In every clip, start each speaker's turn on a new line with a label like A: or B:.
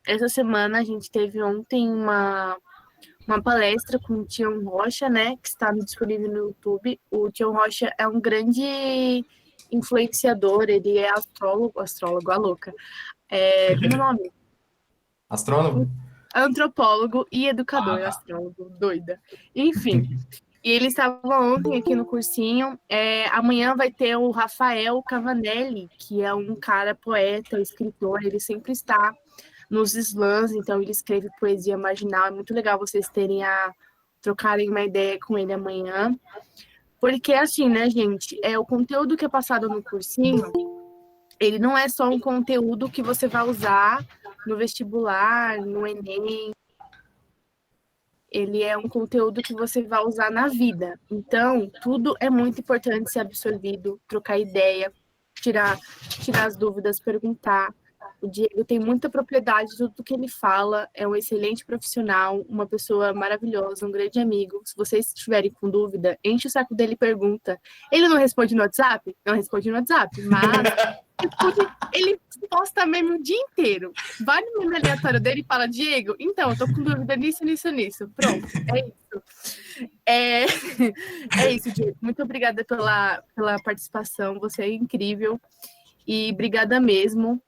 A: Essa semana a gente teve ontem uma palestra com o Tião Rocha, né, que está disponível no YouTube. O Tião Rocha é um grande influenciador, ele é astrólogo, a louca. Como é o nome?
B: Astrônomo?
A: Antropólogo e
B: Ah,
A: educador,
B: tá.
A: astrólogo, doida. Enfim, e ele estava ontem aqui no cursinho. Amanhã vai ter o Rafael Cavanelli, que é um cara poeta, escritor, ele sempre está nos slams, então ele escreve poesia marginal. É muito legal vocês trocarem uma ideia com ele amanhã. Porque assim, né, gente, o conteúdo que é passado no cursinho, ele não é só um conteúdo que você vai usar no vestibular, no Enem, ele é um conteúdo que você vai usar na vida. Então, tudo é muito importante ser absorvido, trocar ideia, tirar, tirar as dúvidas, perguntar. O Diego tem muita propriedade de tudo que ele fala, é um excelente profissional, uma pessoa maravilhosa, um grande amigo. Se vocês estiverem com dúvida, enche o saco dele e pergunta. Ele não responde no WhatsApp? Não responde no WhatsApp, mas ele posta meme o dia inteiro. Vai no meme aleatório dele e fala, Diego, então, eu tô com dúvida nisso, nisso, nisso. Pronto, é isso. É, é isso, Diego. Muito obrigada pela participação. Você é incrível. E obrigada mesmo.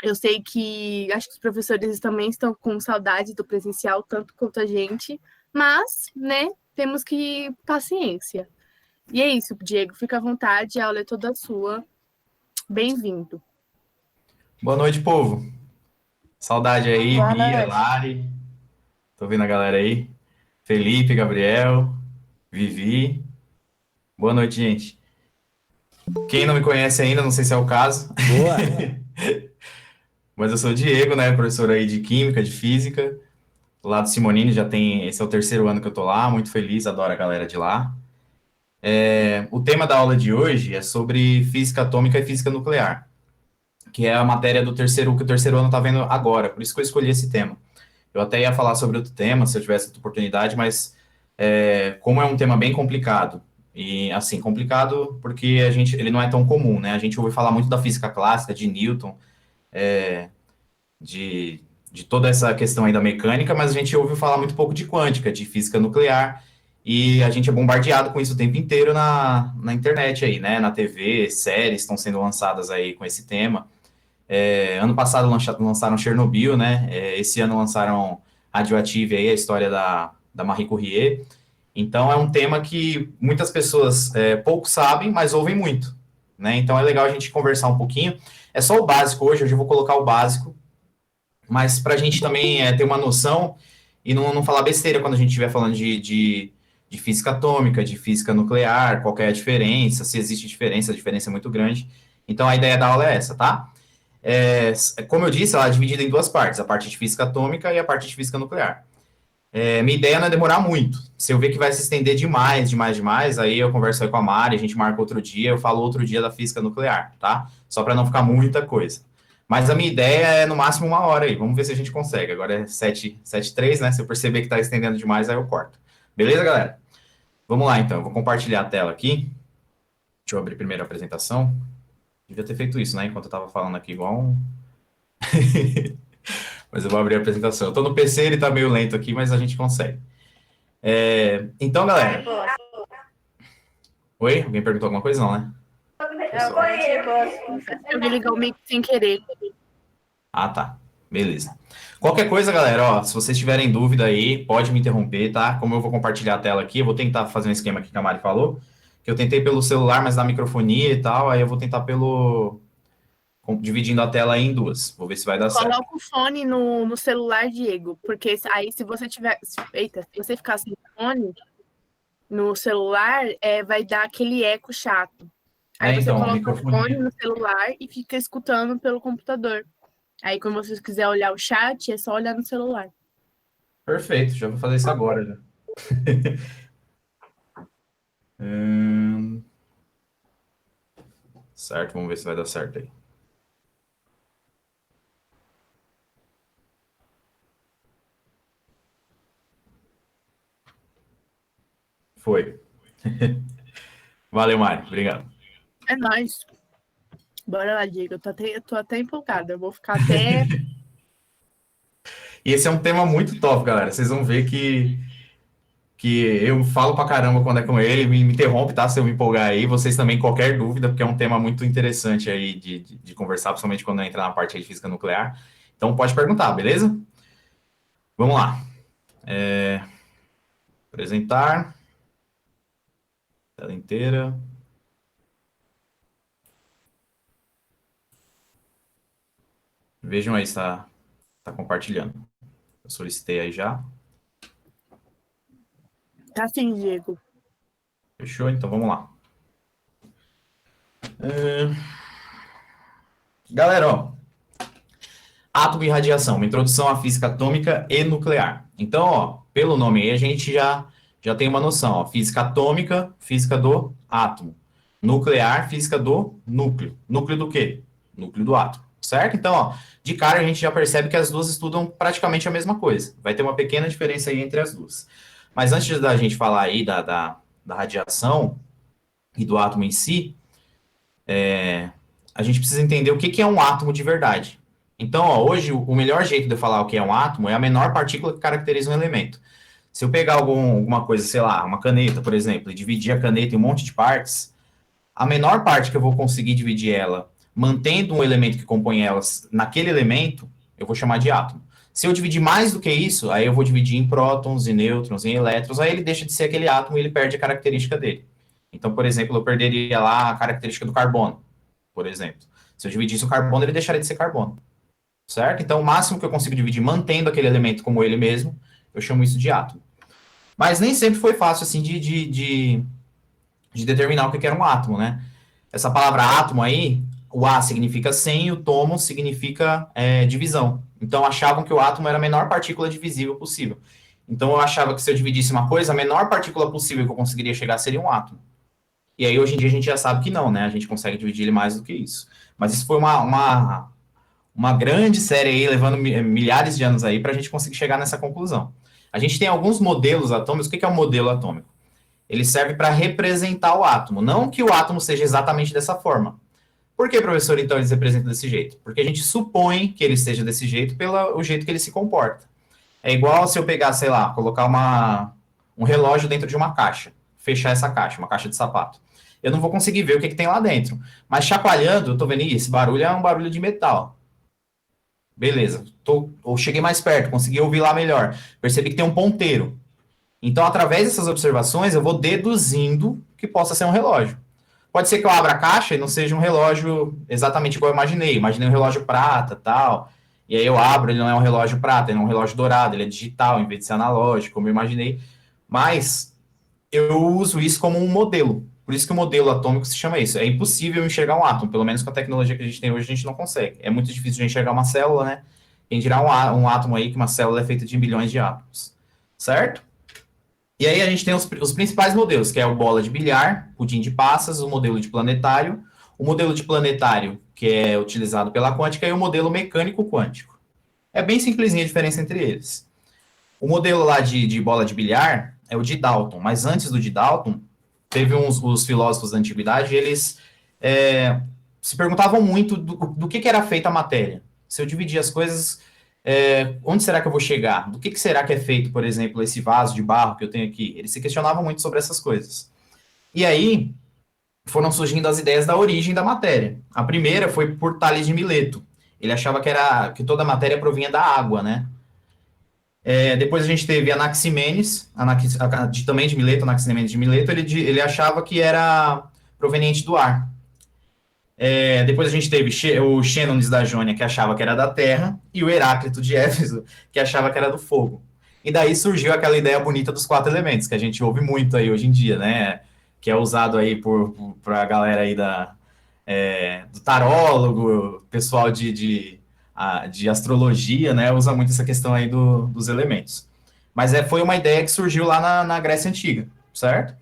A: Eu sei que acho que os professores também estão com saudade do presencial, tanto quanto a gente, mas, né, temos que paciência. E é isso, Diego, fica à vontade, a aula é toda sua. Bem-vindo.
B: Boa noite, povo. Saudade aí,
C: Boa
B: Bia,
C: noite.
B: Lari. Tô vendo a galera aí. Felipe, Gabriel, Vivi. Boa noite, gente. Quem não me conhece ainda, não sei se é o caso,
C: Boa.
B: mas eu sou o Diego, né? Professor aí de Química, de Física. Lá do Simonini, esse é o terceiro ano que eu tô lá. Muito feliz, adoro a galera de lá. O tema da aula de hoje é sobre física atômica e física nuclear, que é a matéria que o terceiro ano tá vendo agora. Por isso que eu escolhi esse tema. Eu até ia falar sobre outro tema, se eu tivesse outra oportunidade, mas como é um tema bem complicado, e assim, complicado porque ele não é tão comum, né? A gente ouve falar muito da física clássica, de Newton, de, de toda essa questão aí da mecânica, mas a gente ouve falar muito pouco de quântica, de física nuclear, e a gente é bombardeado com isso o tempo inteiro na internet aí, né? Na TV, séries estão sendo lançadas aí com esse tema. Ano passado lançaram Chernobyl, né? Esse ano lançaram Radioactive, aí, a história da Marie Curie. Então, é um tema que muitas pessoas pouco sabem, mas ouvem muito, né? Então, é legal a gente conversar um pouquinho. É só o básico hoje eu vou colocar o básico, mas para a gente também ter uma noção e não falar besteira quando a gente estiver falando de física atômica, de física nuclear, qual que é a diferença, se existe diferença, a diferença é muito grande. Então, a ideia da aula é essa, tá? Como eu disse, ela é dividida em duas partes, a parte de física atômica e a parte de física nuclear. Minha ideia não é demorar muito. Se eu ver que vai se estender demais, demais, demais, aí eu converso aí com a Mari, a gente marca outro dia, eu falo outro dia da física nuclear, tá? Só para não ficar muita coisa. Mas a minha ideia é no máximo 1 hora aí, vamos ver se a gente consegue. Agora é 7:03, né? Se eu perceber que está estendendo demais, aí eu corto. Beleza, galera? Vamos lá então, eu vou compartilhar a tela aqui. Deixa eu abrir primeiro a apresentação. Devia ter feito isso, né? Enquanto eu estava falando aqui igual um. Mas eu vou abrir a apresentação. Eu tô no PC, ele tá meio lento aqui, mas a gente consegue. Então, galera. Oi? Alguém perguntou alguma coisa? Não, né?
A: Eu vou ligar o mic sem querer.
B: Ah, tá. Beleza. Qualquer coisa, galera, ó, se vocês tiverem dúvida aí, pode me interromper, tá? Como eu vou compartilhar a tela aqui, eu vou tentar fazer um esquema aqui que a Mari falou, que eu tentei pelo celular, mas na microfonia e tal, aí eu vou tentar dividindo a tela aí em duas. Vou ver se vai dar certo.
A: Coloca o fone no celular, Diego, porque aí se você tiver. Eita, se você ficar sem fone no celular, vai dar aquele eco chato. Aí você
B: Então,
A: coloca o fone
B: microfonia.
A: no celular e fica escutando pelo computador. Aí, quando você quiser olhar o chat, é só olhar no celular.
B: Perfeito, já vou fazer isso agora já. Certo, vamos ver se vai dar certo aí. Foi. Valeu, Mari. Obrigado.
A: É nóis. Bora lá, Diego. Eu tô até empolgada. Eu vou ficar até
B: E esse é um tema muito top, galera. Vocês vão ver que eu falo pra caramba quando é com ele, me interrompe, tá? Se eu me empolgar aí, vocês também, qualquer dúvida, porque é um tema muito interessante aí de conversar, principalmente quando entra na parte aí de física nuclear. Então pode perguntar, beleza? Vamos lá. Apresentar. Tela inteira. Vejam aí se tá compartilhando. Eu solicitei aí já.
A: Tá sim, Diego.
B: Fechou? Então vamos lá. Galera, ó. Átomo e radiação, uma introdução à física atômica e nuclear. Então, ó, pelo nome aí a gente já tem uma noção, ó. Física atômica, física do átomo. Nuclear, física do núcleo. Núcleo do quê? Núcleo do átomo, certo? Então, ó, de cara a gente já percebe que as duas estudam praticamente a mesma coisa. Vai ter uma pequena diferença aí entre as duas. Mas antes da gente falar aí da radiação e do átomo em si, a gente precisa entender o que é um átomo de verdade. Então, ó, hoje, o melhor jeito de eu falar o que é um átomo é a menor partícula que caracteriza um elemento. Se eu pegar alguma coisa, sei lá, uma caneta, por exemplo, e dividir a caneta em um monte de partes, a menor parte que eu vou conseguir dividir ela, mantendo um elemento que compõe elas naquele elemento, eu vou chamar de átomo. Se eu dividir mais do que isso, aí eu vou dividir em prótons, em nêutrons, em elétrons, aí ele deixa de ser aquele átomo e ele perde a característica dele. Então, por exemplo, eu perderia lá a característica do carbono, por exemplo. Se eu dividisse o carbono, ele deixaria de ser carbono, certo? Então, o máximo que eu consigo dividir mantendo aquele elemento como ele mesmo, eu chamo isso de átomo. Mas nem sempre foi fácil, assim, de determinar o que era um átomo, né? Essa palavra átomo aí, o A significa 100 e o tomo significa divisão. Então, achavam que o átomo era a menor partícula divisível possível. Então, eu achava que se eu dividisse uma coisa, a menor partícula possível que eu conseguiria chegar seria um átomo. E aí, hoje em dia, a gente já sabe que não, né? A gente consegue dividir ele mais do que isso. Mas isso foi uma grande série aí, levando milhares de anos aí, para a gente conseguir chegar nessa conclusão. A gente tem alguns modelos atômicos. O que é um modelo atômico? Ele serve para representar o átomo, não que o átomo seja exatamente dessa forma. Por que, professor, então, eles representam desse jeito? Porque a gente supõe que ele esteja desse jeito pelo jeito que ele se comporta. É igual se eu pegar, sei lá, colocar um relógio dentro de uma caixa, fechar essa caixa, uma caixa de sapato. Eu não vou conseguir ver o que tem lá dentro. Mas chacoalhando, eu tô vendo, esse barulho é um barulho de metal. Beleza, eu cheguei mais perto, consegui ouvir lá melhor. Percebi que tem um ponteiro. Então, através dessas observações, eu vou deduzindo que possa ser um relógio. Pode ser que eu abra a caixa e não seja um relógio exatamente igual eu imaginei. Imaginei um relógio prata, tal. E aí eu abro, ele não é um relógio prata, ele é um relógio dourado, ele é digital em vez de ser analógico, como eu imaginei. Mas eu uso isso como um modelo. Por isso que o modelo atômico se chama isso. É impossível enxergar um átomo, pelo menos com a tecnologia que a gente tem hoje, a gente não consegue. É muito difícil de enxergar uma célula, né? Quem dirá um átomo aí, que uma célula é feita de bilhões de átomos. Certo? E aí a gente tem os principais modelos, que é o bola de bilhar, pudim de passas, o modelo de planetário, o modelo de planetário, que é utilizado pela quântica, e o modelo mecânico quântico. É bem simplesinha a diferença entre eles. O modelo lá de bola de bilhar é o de Dalton, mas antes do de Dalton, teve os filósofos da antiguidade, eles se perguntavam muito do que era feita a matéria. Se eu dividir as coisas, onde será que eu vou chegar? Do que será que é feito, por exemplo, esse vaso de barro que eu tenho aqui? Eles se questionavam muito sobre essas coisas. E aí foram surgindo as ideias da origem da matéria. A primeira foi por Tales de Mileto. Ele achava que toda a matéria provinha da água, né? Depois a gente teve Anaximenes, também de Mileto, Anaximenes de Mileto, ele achava que era proveniente do ar. Depois a gente teve o Xênones da Jônia, que achava que era da terra, e o Heráclito de Éfeso, que achava que era do fogo. E daí surgiu aquela ideia bonita dos 4 elementos, que a gente ouve muito aí hoje em dia, né? Que é usado aí por a galera aí do tarólogo, pessoal de astrologia, né? Usa muito essa questão aí dos elementos. Mas foi uma ideia que surgiu lá na Grécia Antiga, certo?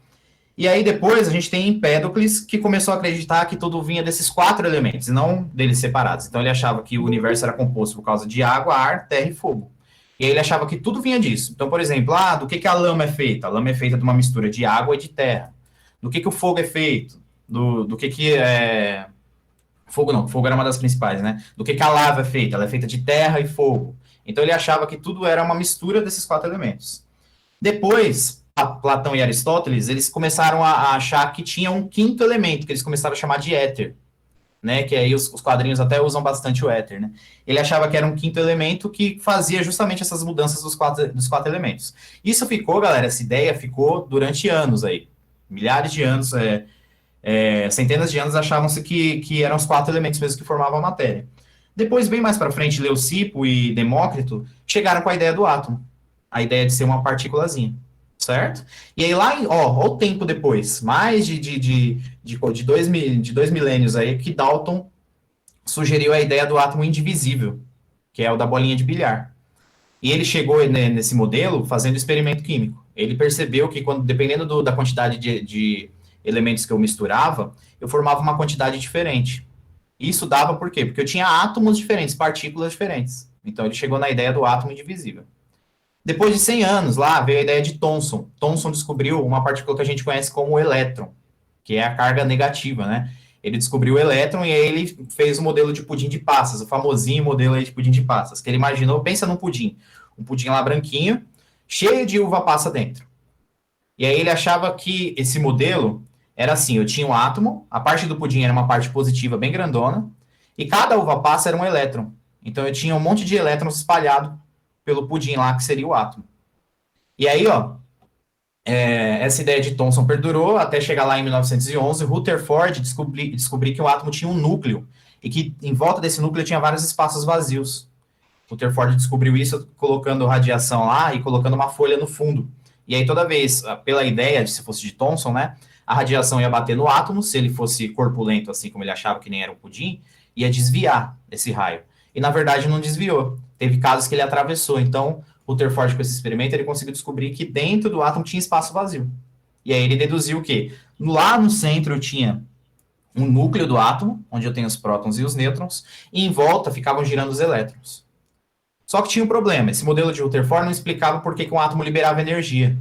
B: E aí depois a gente tem Empédocles, que começou a acreditar que tudo vinha desses 4 elementos, e não deles separados. Então ele achava que o universo era composto por causa de água, ar, terra e fogo. E aí ele achava que tudo vinha disso. Então, por exemplo, do que a lama é feita? A lama é feita de uma mistura de água e de terra. Do que o fogo é feito? Do que Fogo não, fogo era uma das principais, né? Do que a lava é feita? Ela é feita de terra e fogo. Então ele achava que tudo era uma mistura desses 4 elementos. Depois, Platão e Aristóteles, eles começaram a achar que tinha um quinto elemento, que eles começaram a chamar de éter, né? Que aí os quadrinhos até usam bastante o éter, né? Ele achava que era um quinto elemento que fazia justamente essas mudanças dos quatro elementos. Isso ficou, galera, essa ideia ficou durante anos aí. Milhares de anos, centenas de anos achavam-se que eram os 4 elementos mesmo que formavam a matéria. Depois, bem mais para frente, Leucipo e Demócrito chegaram com a ideia do átomo. A ideia de ser uma partículazinha, certo? E aí lá, ó o tempo depois, mais de 2 milênios aí, que Dalton sugeriu a ideia do átomo indivisível, que é o da bolinha de bilhar. E ele chegou, né, nesse modelo fazendo experimento químico. Ele percebeu que, dependendo da quantidade de elementos que eu misturava, eu formava uma quantidade diferente. Isso dava por quê? Porque eu tinha átomos diferentes, partículas diferentes. Então ele chegou na ideia do átomo indivisível. Depois de 100 anos, lá veio a ideia de Thomson. Thomson descobriu uma partícula que a gente conhece como o elétron, que é a carga negativa, né? Ele descobriu o elétron e aí ele fez o modelo de pudim de passas, o famosinho modelo aí de pudim de passas, que ele imaginou, pensa num pudim, um pudim lá branquinho, cheio de uva passa dentro. E aí ele achava que esse modelo era assim, eu tinha um átomo, a parte do pudim era uma parte positiva bem grandona, e cada uva passa era um elétron. Então eu tinha um monte de elétrons espalhados pelo pudim lá, que seria o átomo. E aí, ó, essa ideia de Thomson perdurou até chegar lá em 1911, Rutherford descobri que o átomo tinha um núcleo, e que em volta desse núcleo tinha vários espaços vazios. Rutherford descobriu isso colocando radiação lá e colocando uma folha no fundo. E aí toda vez, pela ideia de se fosse de Thomson, né, a radiação ia bater no átomo, se ele fosse corpulento, assim como ele achava que nem era um pudim, ia desviar esse raio. E na verdade não desviou. Teve casos que ele atravessou. Então, Rutherford, com esse experimento, ele conseguiu descobrir que dentro do átomo tinha espaço vazio. E aí ele deduziu que lá no centro tinha um núcleo do átomo, onde eu tenho os prótons e os nêutrons, e em volta ficavam girando os elétrons. Só que tinha um problema. Esse modelo de Rutherford não explicava por que um átomo liberava energia.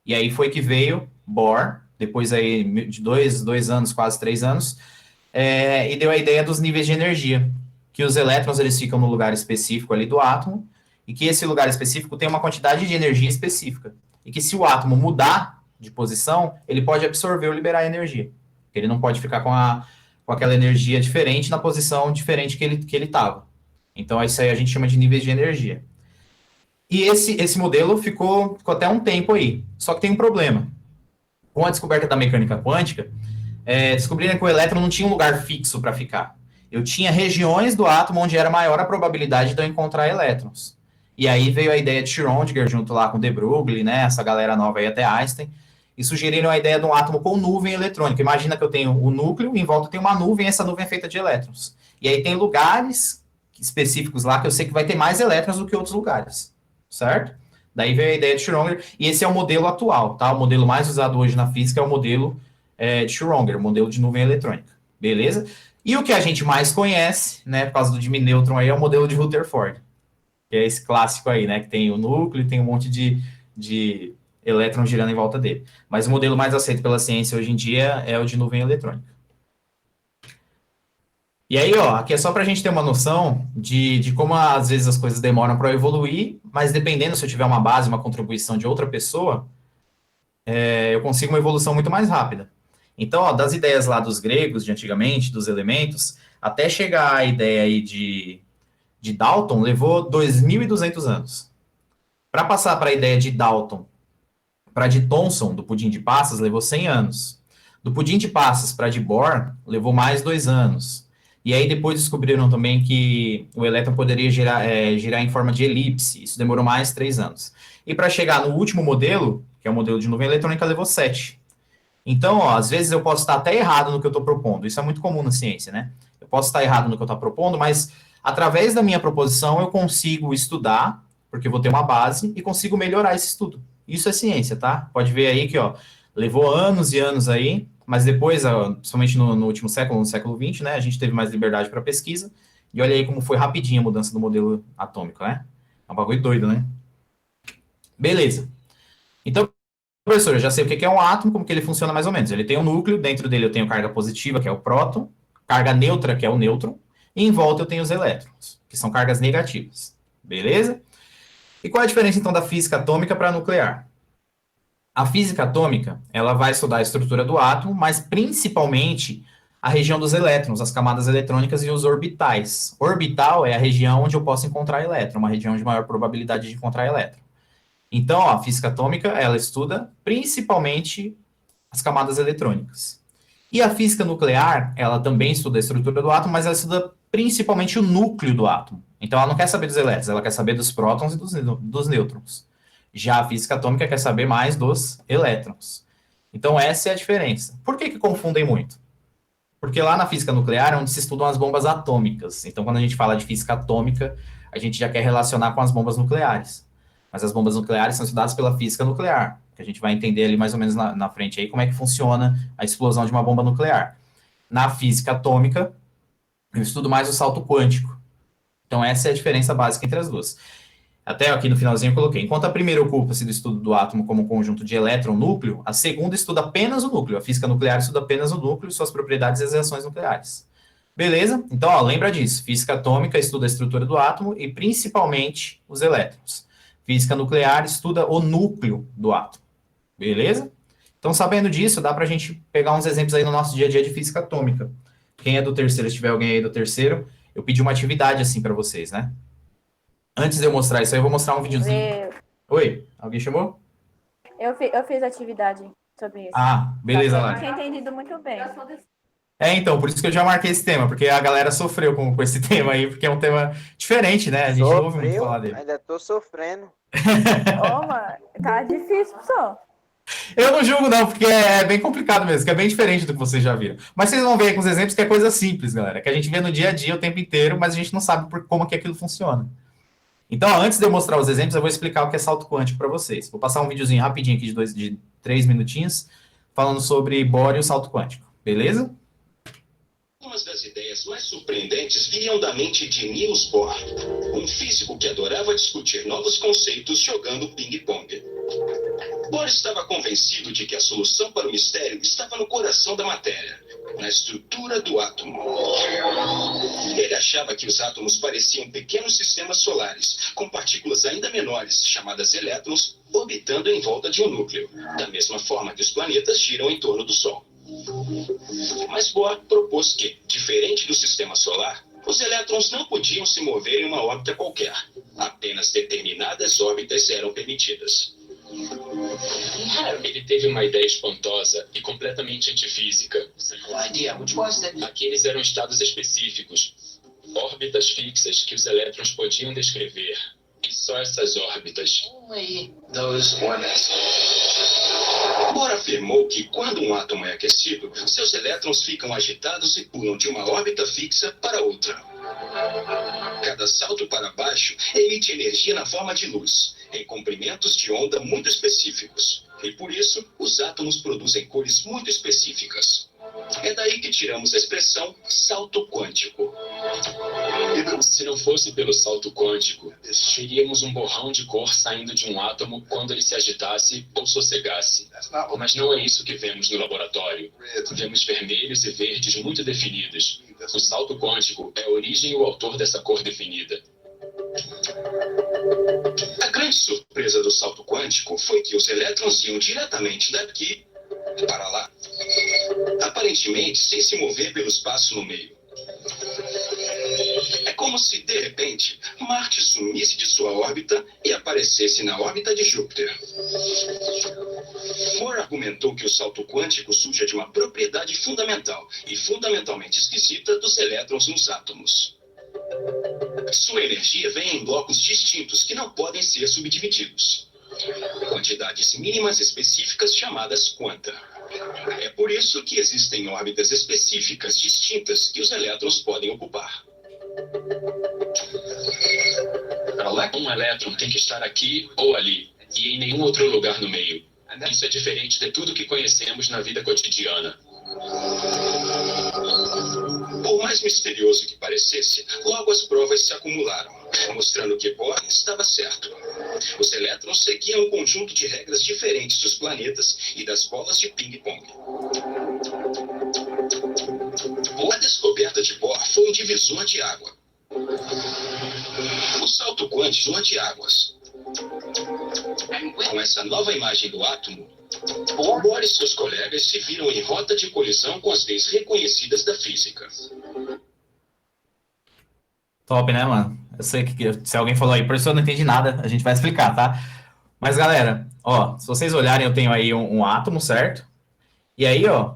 B: E aí foi que veio Bohr, depois aí de 2 anos, quase 3 anos, e deu a ideia dos níveis de energia, que os elétrons eles ficam no lugar específico ali do átomo, e que esse lugar específico tem uma quantidade de energia específica. E que se o átomo mudar de posição, ele pode absorver ou liberar energia. Ele não pode ficar com aquela energia diferente na posição diferente que ele estava. Então, isso aí a gente chama de níveis de energia. E esse modelo ficou até um tempo aí. Só que tem um problema. Com a descoberta da mecânica quântica, descobriram que o elétron não tinha um lugar fixo para ficar. Eu tinha regiões do átomo onde era maior a probabilidade de eu encontrar elétrons. E aí veio a ideia de Schrödinger, junto lá com de Broglie, né, essa galera nova aí até Einstein, e sugeriram a ideia de um átomo com nuvem eletrônica. Imagina que eu tenho o núcleo, em volta tem uma nuvem, e essa nuvem é feita de elétrons. E aí tem lugares específicos lá que eu sei que vai ter mais elétrons do que outros lugares, certo? Daí veio a ideia de Schrödinger, e esse é o modelo atual, tá? O modelo mais usado hoje na física é o modelo de Schrödinger, o modelo de nuvem eletrônica, beleza? E o que a gente mais conhece, né, por causa do diminêutron aí, é o modelo de Rutherford, que é esse clássico aí, né, que tem o núcleo e tem um monte de elétrons girando em volta dele. Mas o modelo mais aceito pela ciência hoje em dia é o de nuvem eletrônica. E aí, ó, aqui é só para a gente ter uma noção de como às vezes as coisas demoram para evoluir, mas dependendo se eu tiver uma base, uma contribuição de outra pessoa, eu consigo uma evolução muito mais rápida. Então, ó, das ideias lá dos gregos de antigamente, dos elementos, até chegar à ideia aí de Dalton, levou 2.200 anos. Para passar para a ideia de Dalton, para de Thomson, do pudim de passas, levou 100 anos. Do pudim de passas para de Bohr, levou mais 2 anos. E aí depois descobriram também que o elétron poderia girar em forma de elipse. Isso demorou mais 3 anos. E para chegar no último modelo, que é o modelo de nuvem eletrônica, levou 7. Então, ó, às vezes eu posso estar até errado no que eu estou propondo. Isso é muito comum na ciência, né? Eu posso estar errado no que eu estou propondo, mas através da minha proposição eu consigo estudar, porque eu vou ter uma base, e consigo melhorar esse estudo. Isso é ciência, tá? Pode ver aí que, ó, levou anos e anos aí, mas depois, principalmente no último século, no século XX, né, a gente teve mais liberdade para pesquisa, e olha aí como foi rapidinho a mudança do modelo atômico, né? É um bagulho doido, né? Beleza. Então, professor, eu já sei o que é um átomo, como que ele funciona mais ou menos. Ele tem um núcleo, dentro dele eu tenho carga positiva, que é o próton, carga neutra, que é o nêutron, e em volta eu tenho os elétrons, que são cargas negativas. Beleza? E qual é a diferença, então, da física atômica para a nuclear? A física atômica, ela vai estudar a estrutura do átomo, mas principalmente a região dos elétrons, as camadas eletrônicas e os orbitais. Orbital é a região onde eu posso encontrar elétron, uma região de maior probabilidade de encontrar elétron. Então, ó, a física atômica, ela estuda principalmente as camadas eletrônicas. E a física nuclear, ela também estuda a estrutura do átomo, mas ela estuda principalmente o núcleo do átomo. Então, ela não quer saber dos elétrons, ela quer saber dos prótons e dos nêutrons. Já a física atômica quer saber mais dos elétrons. Então, essa é a diferença. Por que confundem muito? Porque lá na física nuclear é onde se estudam as bombas atômicas. Então, quando a gente fala de física atômica, a gente já quer relacionar com as bombas nucleares. Mas as bombas nucleares são estudadas pela física nuclear, que a gente vai entender ali mais ou menos na frente aí como é que funciona a explosão de uma bomba nuclear. Na física atômica, eu estudo mais o salto quântico. Então, essa é a diferença básica entre as duas. Até aqui no finalzinho eu coloquei. Enquanto a primeira ocupa-se do estudo do átomo como um conjunto de elétron-núcleo, a segunda estuda apenas o núcleo. A física nuclear estuda apenas o núcleo, suas propriedades e as reações nucleares. Beleza? Então, ó, lembra disso. Física atômica estuda a estrutura do átomo e principalmente os elétrons. Física nuclear estuda o núcleo do átomo. Beleza? Então, sabendo disso, dá para a gente pegar uns exemplos aí no nosso dia a dia de física atômica. Quem é do terceiro, se tiver alguém aí do terceiro, eu pedi uma atividade assim para vocês, né? Antes de eu mostrar isso aí, eu vou mostrar um videozinho. Oi, alguém chamou?
C: Eu fiz atividade sobre isso.
B: Ah, beleza,
C: Não
B: lá.
C: tinha entendido muito bem.
B: Então, por isso que eu já marquei esse tema, porque a galera sofreu com esse tema aí, porque é um tema diferente, né? A gente não ouve muito falar dele.
D: Ainda tô sofrendo.
C: Mano, tá difícil, pessoal.
B: Eu não julgo, não, porque é bem complicado mesmo, que é bem diferente do que vocês já viram. Mas vocês vão ver aí com os exemplos que é coisa simples, galera, que a gente vê no dia a dia o tempo inteiro, mas a gente não sabe como que aquilo funciona. Então, ó, antes de eu mostrar os exemplos, eu vou explicar o que é salto quântico para vocês. Vou passar um videozinho rapidinho aqui de 3 minutinhos, falando sobre Bohr e o salto quântico, beleza?
E: Algumas das ideias mais surpreendentes viriam da mente de Niels Bohr, um físico que adorava discutir novos conceitos jogando ping-pong. Bohr estava convencido de que a solução para o mistério estava no coração da matéria, na estrutura do átomo. Ele achava que os átomos pareciam pequenos sistemas solares, com partículas ainda menores, chamadas elétrons, orbitando em volta de um núcleo, da mesma forma que os planetas giram em torno do Sol. Mas Bohr propôs que, diferente do sistema solar, os elétrons não podiam se mover em uma órbita qualquer. Apenas determinadas órbitas eram permitidas.
F: Ele teve uma ideia espantosa e completamente antifísica. Aqueles eram estados específicos, órbitas fixas que os elétrons podiam descrever. E só essas órbitas.
E: Bohr afirmou que quando um átomo é aquecido, seus elétrons ficam agitados e pulam de uma órbita fixa para outra. Cada salto para baixo emite energia na forma de luz, em comprimentos de onda muito específicos. E por isso, os átomos produzem cores muito específicas. É daí que tiramos a expressão salto quântico.
F: Se não fosse pelo salto quântico, teríamos um borrão de cor saindo de um átomo quando ele se agitasse ou sossegasse. Mas não é isso que vemos no laboratório. Vemos vermelhos e verdes muito definidos. O salto quântico é a origem e o autor dessa cor definida.
E: A grande surpresa do salto quântico foi que os elétrons iam diretamente daqui para lá, aparentemente sem se mover pelo espaço no meio. É como se, de repente, Marte sumisse de sua órbita e aparecesse na órbita de Júpiter. Bohr argumentou que o salto quântico surge de uma propriedade fundamental e fundamentalmente esquisita dos elétrons nos átomos. Sua energia vem em blocos distintos que não podem ser subdivididos. Quantidades mínimas específicas chamadas quanta. É por isso que existem órbitas específicas distintas que os elétrons podem ocupar.
F: Um elétron tem que estar aqui ou ali, e em nenhum outro lugar no meio. Isso é diferente de tudo que conhecemos na vida cotidiana.
E: Por mais misterioso que parecesse, logo as provas se acumularam, mostrando que Bohr estava certo. Os elétrons seguiam um conjunto de regras diferentes dos planetas e das bolas de ping-pong. A descoberta de Bohr foi um divisor de água. O salto quântico de águas. Com essa nova imagem do átomo, Bohr e seus colegas se viram em rota de colisão com as leis reconhecidas da física.
B: Top, né, mano? Eu sei que se alguém falou aí, professor, eu não entendi nada, a gente vai explicar, tá? Mas, galera, ó, se vocês olharem, eu tenho aí um átomo, certo? E aí, ó,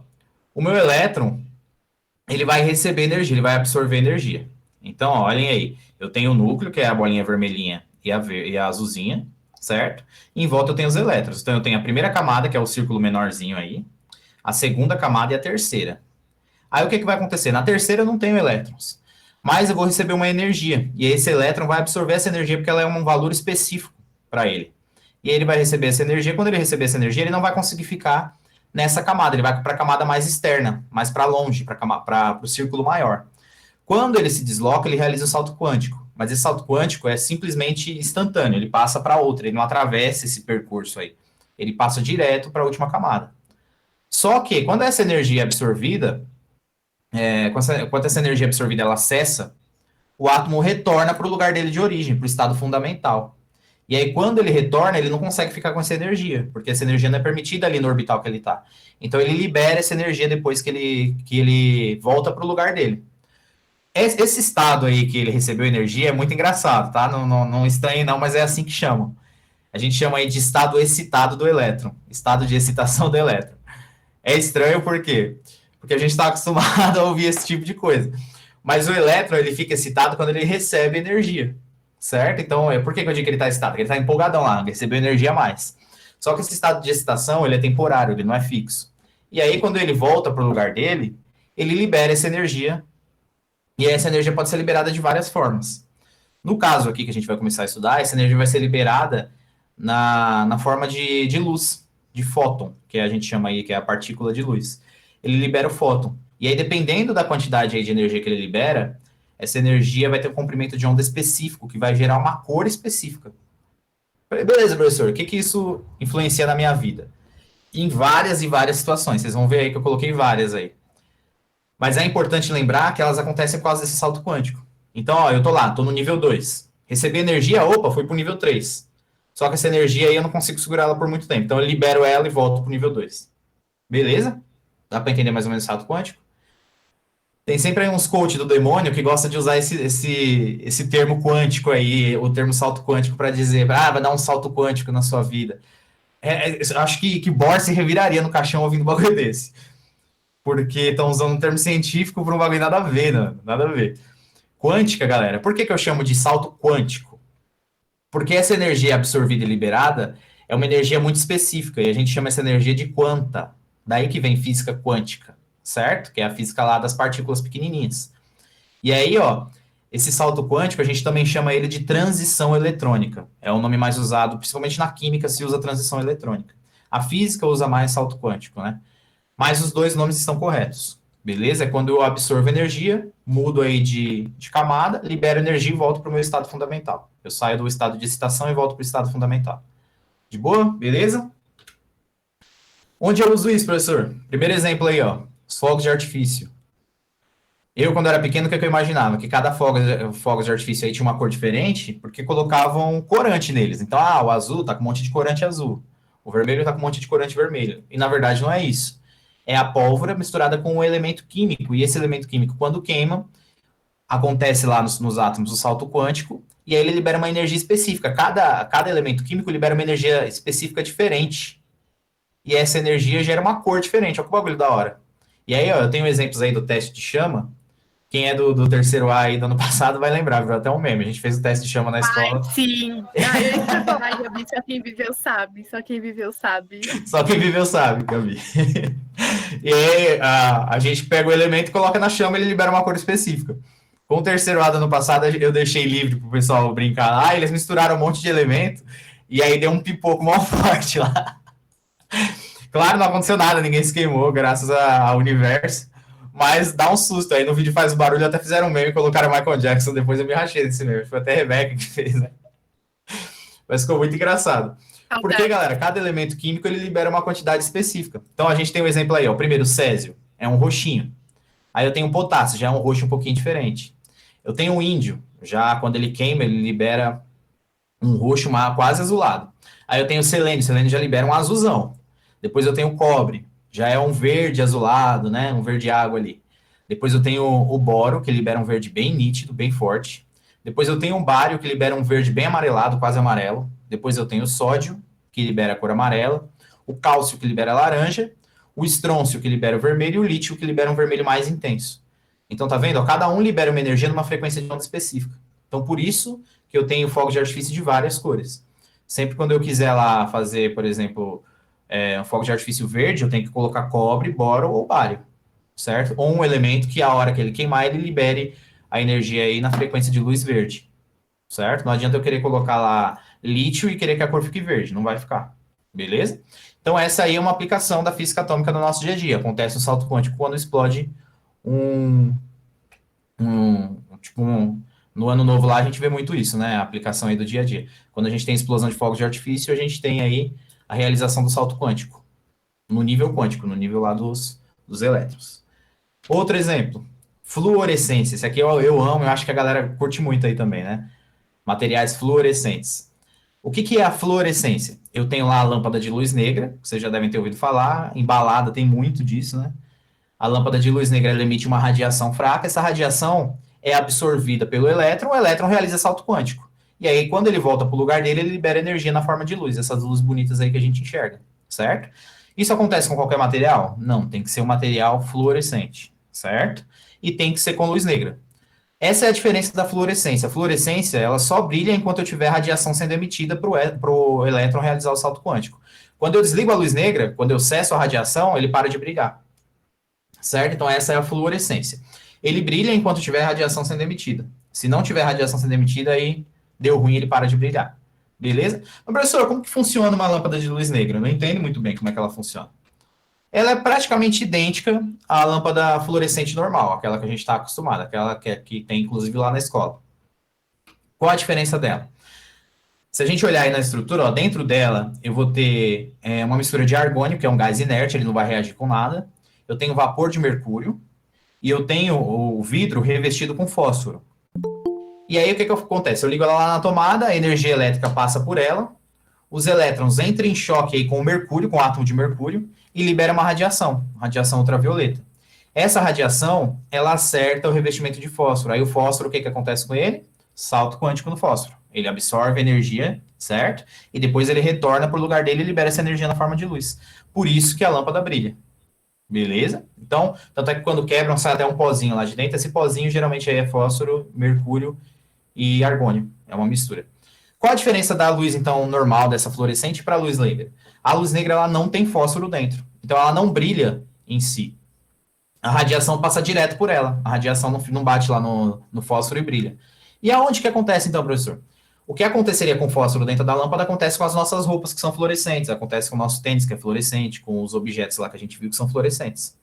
B: o meu elétron, ele vai receber energia, ele vai absorver energia. Então, ó, olhem aí, eu tenho o núcleo, que é a bolinha vermelhinha e a azulzinha, certo? E em volta eu tenho os elétrons. Então, eu tenho a primeira camada, que é o círculo menorzinho aí, a segunda camada e a terceira. Aí, o que vai acontecer? Na terceira eu não tenho elétrons, mas eu vou receber uma energia, e esse elétron vai absorver essa energia porque ela é um valor específico para ele. E aí ele vai receber essa energia, quando ele receber essa energia, ele não vai conseguir ficar nessa camada, ele vai para a camada mais externa, mais para longe, para o círculo maior. Quando ele se desloca, ele realiza o salto quântico, mas esse salto quântico é simplesmente instantâneo, ele passa para outra, ele não atravessa esse percurso aí, ele passa direto para a última camada. Só que, quando essa energia é absorvida, quando essa energia absorvida ela cessa, o átomo retorna para o lugar dele de origem, para o estado fundamental. E aí, quando ele retorna, ele não consegue ficar com essa energia, porque essa energia não é permitida ali no orbital que ele está. Então, ele libera essa energia depois que ele volta para o lugar dele. Esse estado aí que ele recebeu energia é muito engraçado, tá? Não estranhe não, mas é assim que chamam. A gente chama aí de estado excitado do elétron, estado de excitação do elétron. É estranho por quê? Porque a gente está acostumado a ouvir esse tipo de coisa. Mas o elétron, ele fica excitado quando ele recebe energia, certo? Então, por que eu digo que ele está excitado? Porque ele está empolgadão lá, recebeu energia a mais. Só que esse estado de excitação, ele é temporário, ele não é fixo. E aí, quando ele volta para o lugar dele, ele libera essa energia, e essa energia pode ser liberada de várias formas. No caso aqui que a gente vai começar a estudar, essa energia vai ser liberada na forma de luz, de fóton, que a gente chama aí, que é a partícula de luz. Ele libera o fóton. E aí, dependendo da quantidade aí de energia que ele libera, essa energia vai ter um comprimento de onda específico, que vai gerar uma cor específica. Beleza, professor, o que isso influencia na minha vida? Em várias e várias situações. Vocês vão ver aí que eu coloquei várias aí. Mas é importante lembrar que elas acontecem por causa desse salto quântico. Então, ó, eu tô lá, tô no nível 2. Recebi energia, opa, fui pro nível 3. Só que essa energia aí eu não consigo segurar ela por muito tempo. Então, eu libero ela e volto pro nível 2. Beleza? Dá para entender mais ou menos o salto quântico? Tem sempre aí uns coach do demônio que gosta de usar esse termo quântico aí, o termo salto quântico, para dizer, vai dar um salto quântico na sua vida. Acho que Bohr se reviraria no caixão ouvindo um bagulho desse. Porque estão usando um termo científico para um bagulho nada a ver, não, nada a ver. Quântica, galera, por que eu chamo de salto quântico? Porque essa energia absorvida e liberada é uma energia muito específica, e a gente chama essa energia de quanta. Daí que vem física quântica, certo? Que é a física lá das partículas pequenininhas. E aí, ó, esse salto quântico, a gente também chama ele de transição eletrônica. É o nome mais usado, principalmente na química se usa transição eletrônica. A física usa mais salto quântico, né? Mas os dois nomes estão corretos, beleza? É quando eu absorvo energia, mudo aí de camada, libero energia e volto para o meu estado fundamental. Eu saio do estado de excitação e volto para o estado fundamental. De boa? Beleza? Onde eu uso isso, professor? Primeiro exemplo aí, ó, os fogos de artifício. Eu, quando era pequeno, o que eu imaginava? Que cada fogos de artifício aí tinha uma cor diferente, porque colocavam corante neles. Então, o azul tá com um monte de corante azul, o vermelho tá com um monte de corante vermelho. E, na verdade, não é isso. É a pólvora misturada com um elemento químico, e esse elemento químico, quando queima, acontece lá nos átomos o salto quântico, e aí ele libera uma energia específica. Cada elemento químico libera uma energia específica diferente. E essa energia gera uma cor diferente. Olha que bagulho da hora. E aí, ó, eu tenho exemplos aí do teste de chama. Quem é do terceiro A aí do ano passado vai lembrar, virou até um meme. A gente fez o teste de chama na escola.
A: Sim. Ai, Gabi, só quem viveu sabe. Só quem viveu sabe.
B: Só quem viveu sabe, Gabi. E aí, a gente pega o elemento e coloca na chama e ele libera uma cor específica. Com o terceiro A do ano passado, eu deixei livre pro pessoal brincar lá. Eles misturaram um monte de elemento e aí deu um pipoco mó forte lá. Claro, não aconteceu nada, ninguém se queimou, graças ao universo, mas dá um susto. Aí no vídeo faz barulho, até fizeram um meme e colocaram Michael Jackson, depois eu me rachei desse meme, foi até a Rebeca que fez, né? Mas ficou muito engraçado. Porque, galera, cada elemento químico, ele libera uma quantidade específica. Então, a gente tem um exemplo aí, ó, o primeiro, o césio, é um roxinho. Aí eu tenho o potássio, já é um roxo um pouquinho diferente. Eu tenho o índio, Já quando ele queima, ele libera um roxo quase azulado. Aí eu tenho o selênio já libera um azulzão. Depois eu tenho o cobre, já é um verde azulado, né? Um verde água ali. Depois eu tenho o boro, que libera um verde bem nítido, bem forte. Depois eu tenho o bário, que libera um verde bem amarelado, quase amarelo. Depois eu tenho o sódio, que libera a cor amarela. O cálcio, que libera laranja. O estrôncio, que libera o vermelho. E o lítio, que libera um vermelho mais intenso. Então, tá vendo? Cada um libera uma energia numa frequência de onda específica. Então, por isso que eu tenho fogos de artifício de várias cores. Sempre quando eu quiser lá fazer, por exemplo, um fogo de artifício verde, eu tenho que colocar cobre, boro ou bário, certo? Ou um elemento que a hora que ele queimar, ele libere a energia aí na frequência de luz verde, certo? Não adianta eu querer colocar lá lítio e querer que a cor fique verde, não vai ficar, beleza? Então essa aí é uma aplicação da física atômica no nosso dia a dia. Acontece no salto quântico quando explode no ano novo lá a gente vê muito isso, né? A aplicação aí do dia a dia. Quando a gente tem explosão de fogos de artifício, a gente tem aí a realização do salto quântico, no nível quântico, no nível lá dos elétrons. Outro exemplo, fluorescência. Esse aqui eu amo, eu acho que a galera curte muito aí também, né? Materiais fluorescentes. O que é a fluorescência? Eu tenho lá a lâmpada de luz negra, que vocês já devem ter ouvido falar, embalada tem muito disso, né? A lâmpada de luz negra ela emite uma radiação fraca, essa radiação é absorvida pelo elétron, o elétron realiza salto quântico. E aí, quando ele volta para o lugar dele, ele libera energia na forma de luz, essas luzes bonitas aí que a gente enxerga, certo? Isso acontece com qualquer material? Não, tem que ser um material fluorescente, certo? E tem que ser com luz negra. Essa é a diferença da fluorescência. A fluorescência, ela só brilha enquanto eu tiver radiação sendo emitida para o elétron realizar o salto quântico. Quando eu desligo a luz negra, quando eu cesso a radiação, ele para de brilhar, certo? Então, essa é a fluorescência. Ele brilha enquanto tiver radiação sendo emitida. Se não tiver radiação sendo emitida, aí deu ruim, ele para de brilhar. Beleza? Mas, professor, como que funciona uma lâmpada de luz negra? Eu não entendo muito bem como é que ela funciona. Ela é praticamente idêntica à lâmpada fluorescente normal, aquela que a gente está acostumado, aquela que tem, inclusive, lá na escola. Qual a diferença dela? Se a gente olhar aí na estrutura, ó, dentro dela, eu vou ter uma mistura de argônio, que é um gás inerte, ele não vai reagir com nada. Eu tenho vapor de mercúrio, e eu tenho o vidro revestido com fósforo. E aí, o que acontece? Eu ligo ela lá na tomada, a energia elétrica passa por ela, os elétrons entram em choque aí com o mercúrio, com o átomo de mercúrio, e libera uma radiação ultravioleta. Essa radiação, ela acerta o revestimento de fósforo. Aí o fósforo, o que acontece com ele? Salto quântico no fósforo. Ele absorve energia, certo? E depois ele retorna para o lugar dele e libera essa energia na forma de luz. Por isso que a lâmpada brilha. Beleza? Então, tanto é que quando quebram, sai até um pozinho lá de dentro. Esse pozinho geralmente aí é fósforo, mercúrio e argônio. É uma mistura. Qual a diferença da luz, então, normal dessa fluorescente para a luz negra? A luz negra, ela não tem fósforo dentro. Então, ela não brilha em si. A radiação passa direto por ela. A radiação não bate lá no fósforo e brilha. E aonde que acontece, então, professor? O que aconteceria com o fósforo dentro da lâmpada acontece com as nossas roupas, que são fluorescentes. Acontece com o nosso tênis, que é fluorescente, com os objetos lá que a gente viu que são fluorescentes.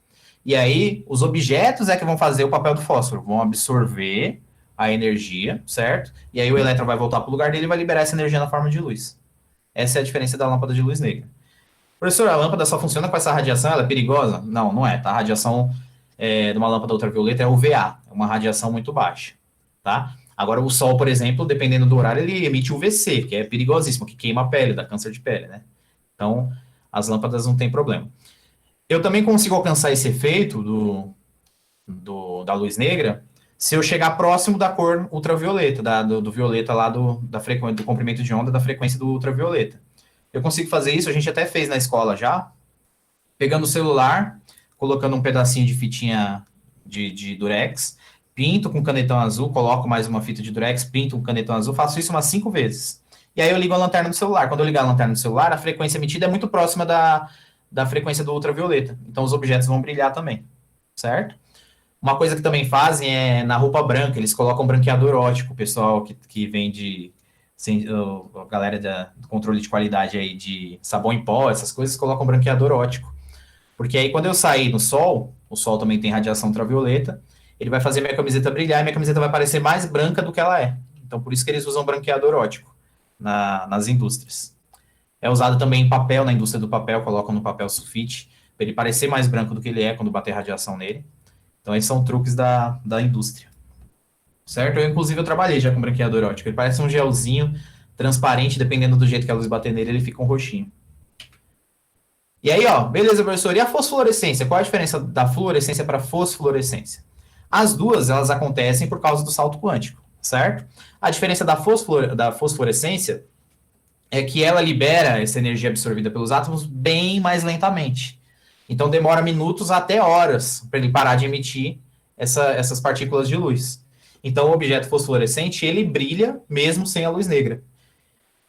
B: E aí, os objetos é que vão fazer o papel do fósforo. Vão absorver a energia, certo? E aí o elétron vai voltar para o lugar dele e vai liberar essa energia na forma de luz. Essa é a diferença da lâmpada de luz negra. Professor, a lâmpada só funciona com essa radiação? Ela é perigosa? Não, não é. Tá? A radiação de uma lâmpada ultravioleta é UVA. É uma radiação muito baixa. Tá? Agora, o sol, por exemplo, dependendo do horário, ele emite UVC, que é perigosíssimo, que queima a pele, dá câncer de pele, né? Então, as lâmpadas não tem problema. Eu também consigo alcançar esse efeito da luz negra se eu chegar próximo da cor ultravioleta, do violeta lá do comprimento de onda da frequência do ultravioleta. Eu consigo fazer isso, a gente até fez na escola já, pegando o celular, colocando um pedacinho de fitinha de durex, pinto com canetão azul, coloco mais uma fita de durex, pinto com canetão azul, faço isso umas 5 vezes. E aí eu ligo a lanterna do celular. Quando eu ligar a lanterna do celular, a frequência emitida é muito próxima da frequência do ultravioleta. Então os objetos vão brilhar também, certo? Uma coisa que também fazem é na roupa branca, eles colocam branqueador óptico, o pessoal que vende, a galera do controle de qualidade aí de sabão em pó, essas coisas, colocam branqueador óptico. Porque aí quando eu sair no sol, o sol também tem radiação ultravioleta, ele vai fazer minha camiseta brilhar e minha camiseta vai parecer mais branca do que ela é. Então por isso que eles usam branqueador óptico nas indústrias. É usado também em papel, na indústria do papel, colocam no papel sulfite, para ele parecer mais branco do que ele é quando bater radiação nele. Então, esses são truques da indústria. certo? Inclusive, eu trabalhei já com branqueador óptico. Ele parece um gelzinho transparente, dependendo do jeito que a luz bater nele, ele fica um roxinho. E aí, ó, beleza, professor. E a fosforescência? Qual a diferença da fluorescência para fosforescência? As duas, elas acontecem por causa do salto quântico, certo? A diferença da fosforescência é que ela libera essa energia absorvida pelos átomos bem mais lentamente. Então, demora minutos até horas para ele parar de emitir essas partículas de luz. Então, o objeto fosforescente, ele brilha mesmo sem a luz negra.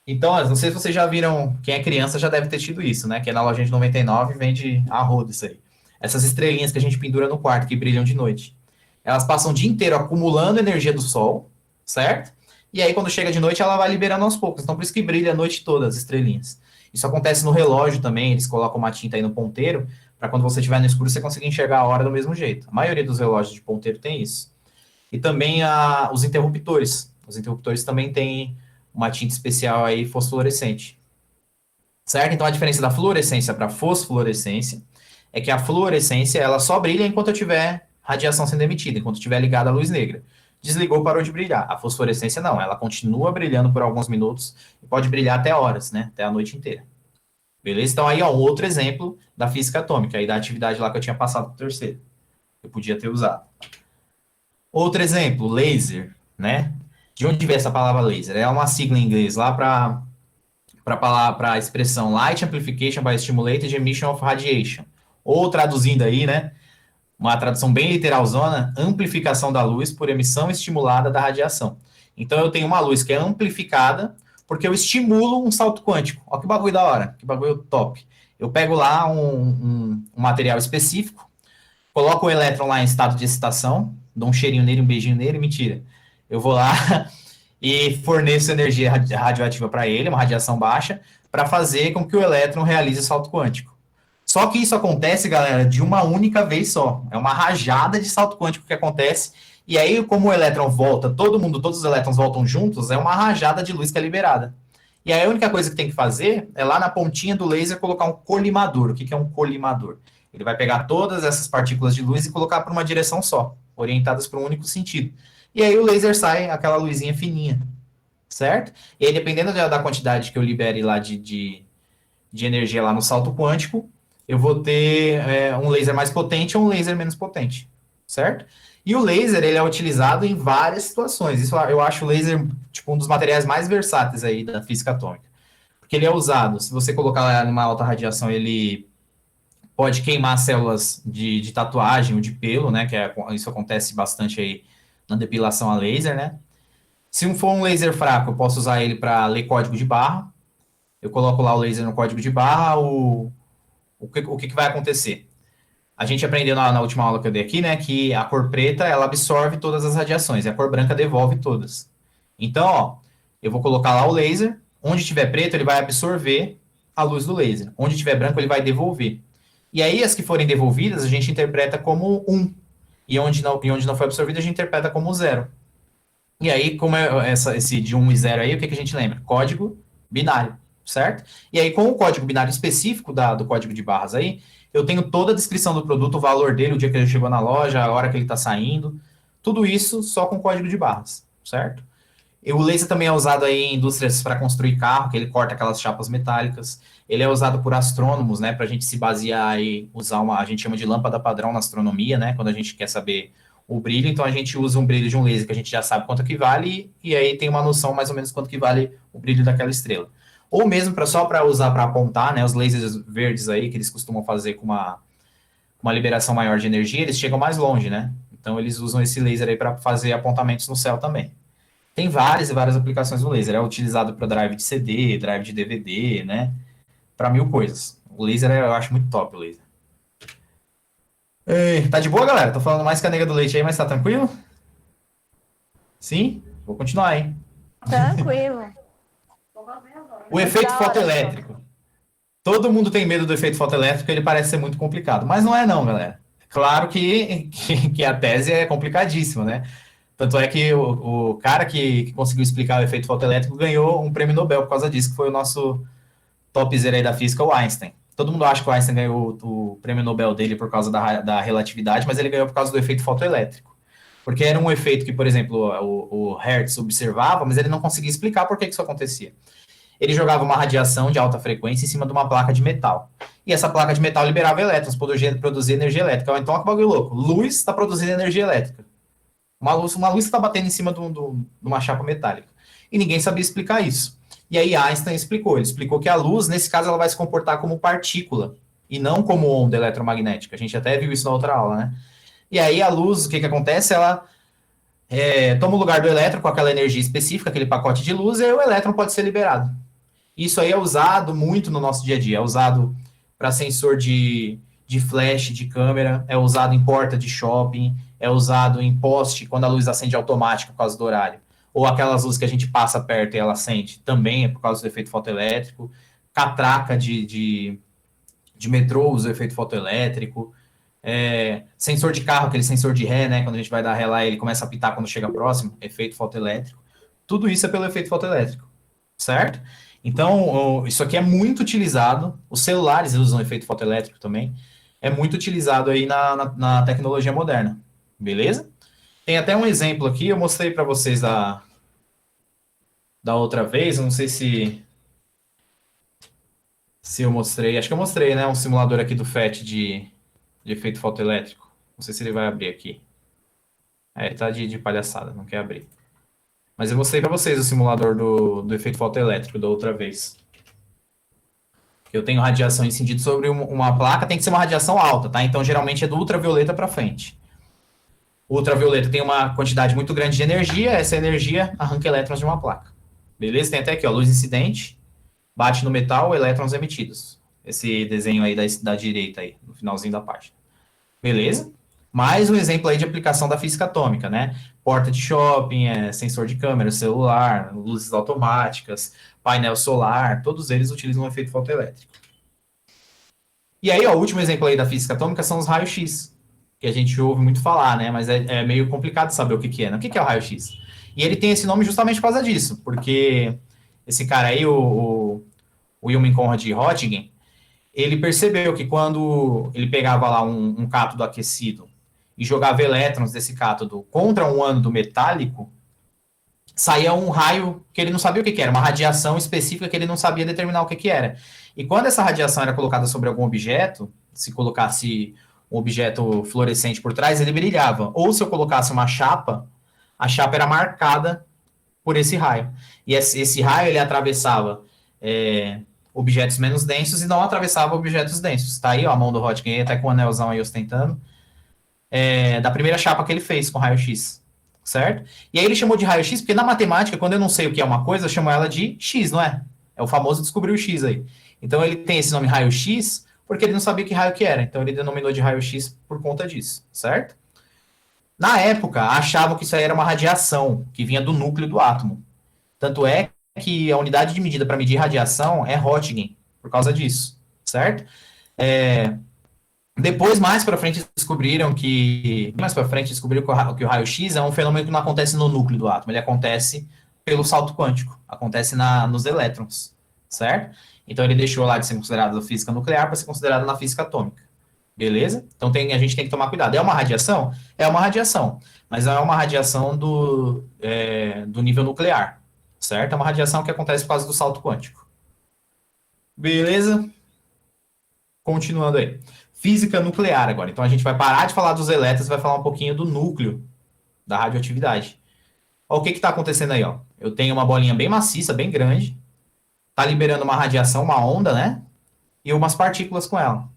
B: Então, não sei se vocês já viram, quem é criança já deve ter tido isso, né? Que na lojinha de 99 vende a rodo isso aí. Essas estrelinhas que a gente pendura no quarto, que brilham de noite. Elas passam o dia inteiro acumulando energia do sol, certo? E aí, quando chega de noite, ela vai liberando aos poucos. Então, por isso que brilha a noite toda, as estrelinhas. Isso acontece no relógio também, eles colocam uma tinta aí no ponteiro, para quando você estiver no escuro, você conseguir enxergar a hora do mesmo jeito. A maioria dos relógios de ponteiro tem isso. E também os interruptores. Os interruptores também têm uma tinta especial aí fosforescente. Certo? Então, a diferença da fluorescência para fosforescência é que a fluorescência, ela só brilha enquanto eu tiver radiação sendo emitida, enquanto estiver ligada à luz negra. Desligou, parou de brilhar. A fosforescência não, ela continua brilhando por alguns minutos e pode brilhar até horas, né? Até a noite inteira. Beleza? Então, aí, ó, um outro exemplo da física atômica, aí da atividade lá que eu tinha passado para o terceiro. Eu podia ter usado. Outro exemplo, laser, né? De onde vem essa palavra laser? É uma sigla em inglês lá para a expressão Light Amplification by Stimulated Emission of Radiation. Ou traduzindo aí, né? Uma tradução bem literalzona, amplificação da luz por emissão estimulada da radiação. Então, eu tenho uma luz que é amplificada porque eu estimulo um salto quântico. Olha que bagulho da hora, que bagulho top. Eu pego lá um material específico, coloco o elétron lá em estado de excitação, dou um cheirinho nele, um beijinho nele, mentira. Eu vou lá e forneço energia radioativa para ele, uma radiação baixa, para fazer com que o elétron realize o salto quântico. Só que isso acontece, galera, de uma única vez só. É uma rajada de salto quântico que acontece. E aí, como o elétron volta, todos os elétrons voltam juntos, é uma rajada de luz que é liberada. E aí a única coisa que tem que fazer é lá na pontinha do laser colocar um colimador. O que é um colimador? Ele vai pegar todas essas partículas de luz e colocar para uma direção só, orientadas para um único sentido. E aí o laser sai aquela luzinha fininha, certo? E aí, dependendo da quantidade que eu libere lá de energia lá no salto quântico, eu vou ter um laser mais potente ou um laser menos potente, certo? E o laser, ele é utilizado em várias situações. Isso eu acho o laser tipo um dos materiais mais versáteis aí da física atômica. Porque ele é usado, se você colocar lá numa alta radiação, ele pode queimar células de tatuagem ou de pelo, né? Isso acontece bastante aí na depilação a laser, né? Se for um laser fraco, eu posso usar ele para ler código de barra. Eu coloco lá o laser no código de barra, o que vai acontecer? A gente aprendeu na última aula que eu dei aqui, né, que a cor preta, ela absorve todas as radiações, e a cor branca devolve todas. Então, ó, eu vou colocar lá o laser, onde tiver preto, ele vai absorver a luz do laser. Onde tiver branco, ele vai devolver. E aí, as que forem devolvidas, a gente interpreta como 1. E onde não foi absorvido, a gente interpreta como 0. E aí, como é esse de 1 e 0 aí, o que a gente lembra? Código binário, certo? E aí, com o código binário específico do código de barras aí, eu tenho toda a descrição do produto, o valor dele, o dia que ele chegou na loja, a hora que ele está saindo, tudo isso só com código de barras, certo? E o laser também é usado aí em indústrias para construir carro, que ele corta aquelas chapas metálicas. Ele é usado por astrônomos, né, para a gente se basear e usar a gente chama de lâmpada padrão na astronomia, né, quando a gente quer saber o brilho, então a gente usa um brilho de um laser que a gente já sabe quanto que vale, e aí tem uma noção mais ou menos quanto que vale o brilho daquela estrela. Ou mesmo só para usar para apontar, né, os lasers verdes aí, que eles costumam fazer com uma liberação maior de energia, eles chegam mais longe, né? Então eles usam esse laser aí para fazer apontamentos no céu também. Tem várias e várias aplicações do laser. É utilizado para drive de CD, drive de DVD, né? Para 1000 coisas. O laser eu acho muito top, o laser. Ei, tá de boa, galera? Tô falando mais que a nega do leite aí, mas tá tranquilo? Sim? Vou continuar, hein?
C: Tranquilo.
B: O efeito fotoelétrico. Todo mundo tem medo do efeito fotoelétrico, ele parece ser muito complicado. Mas não é não, galera. Claro que a tese é complicadíssima, né? Tanto é que o cara que conseguiu explicar o efeito fotoelétrico ganhou um prêmio Nobel por causa disso, que foi o nosso topzera aí da física, o Einstein. Todo mundo acha que o Einstein ganhou o prêmio Nobel dele por causa da relatividade, mas ele ganhou por causa do efeito fotoelétrico. Porque era um efeito que, por exemplo, o Hertz observava, mas ele não conseguia explicar por que isso acontecia. Ele jogava uma radiação de alta frequência em cima de uma placa de metal. E essa placa de metal liberava elétrons, produzia energia elétrica. Então, olha que bagulho louco. Luz está produzindo energia elétrica. Uma luz que está batendo em cima de uma chapa metálica. E ninguém sabia explicar isso. E aí Einstein explicou. Ele explicou que a luz, nesse caso, ela vai se comportar como partícula e não como onda eletromagnética. A gente até viu isso na outra aula, né? E aí a luz, o que acontece? Ela toma o lugar do elétron com aquela energia específica, aquele pacote de luz, e aí o elétron pode ser liberado. Isso aí é usado muito no nosso dia a dia. É usado para sensor de flash, de câmera, é usado em porta de shopping, é usado em poste, quando a luz acende automática por causa do horário. Ou aquelas luzes que a gente passa perto e ela acende, também é por causa do efeito fotoelétrico. Catraca de metrô usa o efeito fotoelétrico. Sensor de carro, aquele sensor de ré, né? Quando a gente vai dar ré lá, ele começa a apitar quando chega próximo, efeito fotoelétrico. Tudo isso é pelo efeito fotoelétrico, certo? Então, isso aqui é muito utilizado. Os celulares usam efeito fotoelétrico também. É muito utilizado aí na tecnologia moderna. Beleza? Tem até um exemplo aqui, eu mostrei para vocês da outra vez, eu não sei se eu mostrei, acho que eu mostrei, né? Um simulador aqui do FET de efeito fotoelétrico. Não sei se ele vai abrir aqui. Tá de palhaçada, não quer abrir. Mas eu mostrei para vocês o simulador do efeito fotoelétrico da outra vez. Eu tenho radiação incendida sobre uma placa, tem que ser uma radiação alta, tá? Então, geralmente é do ultravioleta para frente. O ultravioleta tem uma quantidade muito grande de energia, essa energia arranca elétrons de uma placa. Beleza? Tem até aqui, ó, luz incidente, bate no metal, elétrons emitidos. Esse desenho aí da direita aí, no finalzinho da página. Beleza? Mais um exemplo aí de aplicação da física atômica, né? Porta de shopping, sensor de câmera, celular, luzes automáticas, painel solar, todos eles utilizam o efeito fotoelétrico. E aí, ó, o último exemplo aí da física atômica são os raios-x, que a gente ouve muito falar, né? Mas é meio complicado saber o que é, né? O que é o raio-x? E ele tem esse nome justamente por causa disso, porque esse cara aí, o Wilhelm Conrad Röntgen, ele percebeu que quando ele pegava lá um cátodo aquecido e jogava elétrons desse cátodo contra um ânodo metálico, saía um raio que ele não sabia o que era, uma radiação específica que ele não sabia determinar o que era. E quando essa radiação era colocada sobre algum objeto, se colocasse um objeto fluorescente por trás, ele brilhava. Ou se eu colocasse uma chapa, a chapa era marcada por esse raio. E esse raio, ele atravessava objetos menos densos e não atravessava objetos densos. Tá aí, ó, a mão do Röntgen, até com o anelzão aí ostentando. Da primeira chapa que ele fez com raio-x, certo? E aí ele chamou de raio-x, porque na matemática, quando eu não sei o que é uma coisa, eu chamo ela de x, não é? É o famoso descobrir o x aí. Então ele tem esse nome raio-x, porque ele não sabia que raio que era. Então ele denominou de raio-x por conta disso, certo? Na época, achavam que isso aí era uma radiação que vinha do núcleo do átomo. Tanto é que a unidade de medida para medir radiação é Röntgen, por causa disso, certo? Depois, mais para frente, descobriram que o raio-x é um fenômeno que não acontece no núcleo do átomo, ele acontece pelo salto quântico, acontece nos elétrons, certo? Então ele deixou lá de ser considerado na física nuclear para ser considerado na física atômica, beleza? Então a gente tem que tomar cuidado. É uma radiação? É uma radiação, mas não é uma radiação do nível nuclear, certo? É uma radiação que acontece por causa do salto quântico. Beleza? Continuando aí. Física nuclear agora. Então a gente vai parar de falar dos elétrons e vai falar um pouquinho do núcleo da radioatividade. Ó, o que está acontecendo aí? Ó? Eu tenho uma bolinha bem maciça, bem grande, está liberando uma radiação, uma onda, né? E umas partículas com ela.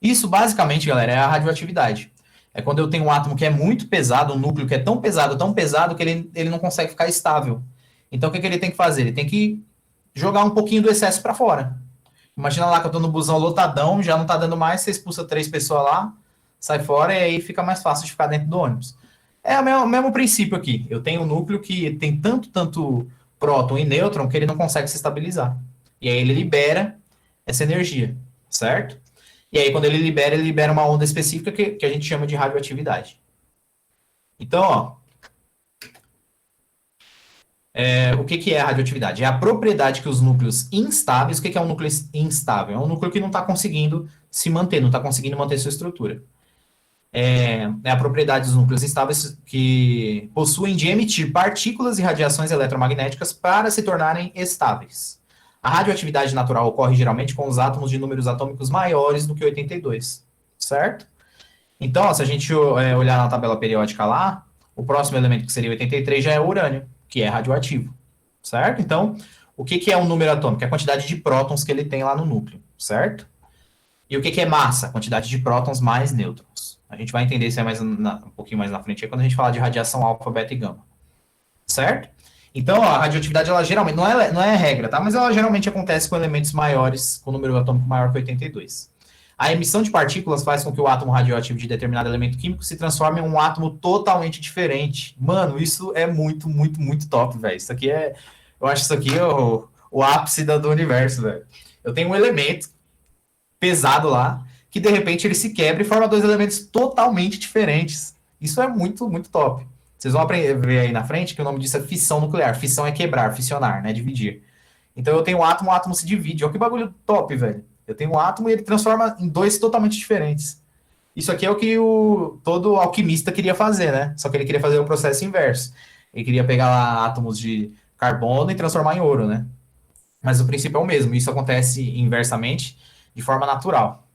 B: Isso, basicamente, galera, é a radioatividade. É quando eu tenho um átomo que é muito pesado, um núcleo que é tão pesado que ele não consegue ficar estável. Então, o que ele tem que fazer? Ele tem que jogar um pouquinho do excesso para fora. Imagina lá que eu estou no busão lotadão, já não está dando mais, você expulsa 3 pessoas lá, sai fora e aí fica mais fácil de ficar dentro do ônibus. É o mesmo princípio aqui. Eu tenho um núcleo que tem tanto próton e nêutron que ele não consegue se estabilizar. E aí ele libera essa energia, certo? E aí quando ele libera uma onda específica que a gente chama de radioatividade. Então, ó, o que é a radioatividade? É a propriedade que os núcleos instáveis... O que é um núcleo instável? É um núcleo que não está conseguindo se manter, não está conseguindo manter sua estrutura. é a propriedade dos núcleos instáveis que possuem de emitir partículas e radiações eletromagnéticas para se tornarem estáveis. A radioatividade natural ocorre geralmente com os átomos de números atômicos maiores do que 82, certo? Então, ó, se a gente olhar na tabela periódica lá, o próximo elemento que seria 83 já é o urânio, que é radioativo, certo? Então, o que é um número atômico? É a quantidade de prótons que ele tem lá no núcleo, certo? E o que é massa? A quantidade de prótons mais nêutrons. A gente vai entender isso aí um pouquinho mais na frente, quando a gente falar de radiação alfa, beta e gama. Certo? Então, ó, a radioatividade, ela geralmente, não é regra, tá? Mas ela geralmente acontece com elementos maiores, com número atômico maior que 82. A emissão de partículas faz com que o átomo radioativo de determinado elemento químico se transforme em um átomo totalmente diferente. Mano, isso é muito, muito, muito top, velho. Isso aqui é... Eu acho isso aqui o ápice do universo, velho. Eu tenho um elemento pesado lá, que de repente ele se quebra e forma dois elementos totalmente diferentes. Isso é muito, muito top. Vocês vão aprender, ver aí na frente que o nome disso é fissão nuclear. Fissão é quebrar, fissionar, né? Dividir. Então eu tenho um átomo, o átomo se divide. Olha que bagulho top, velho. Eu tenho um átomo e ele transforma em dois totalmente diferentes. Isso aqui é o que todo alquimista queria fazer, né? Só que ele queria fazer o processo inverso. Ele queria pegar lá átomos de carbono e transformar em ouro, né? Mas o princípio é o mesmo. Isso acontece inversamente, de forma natural.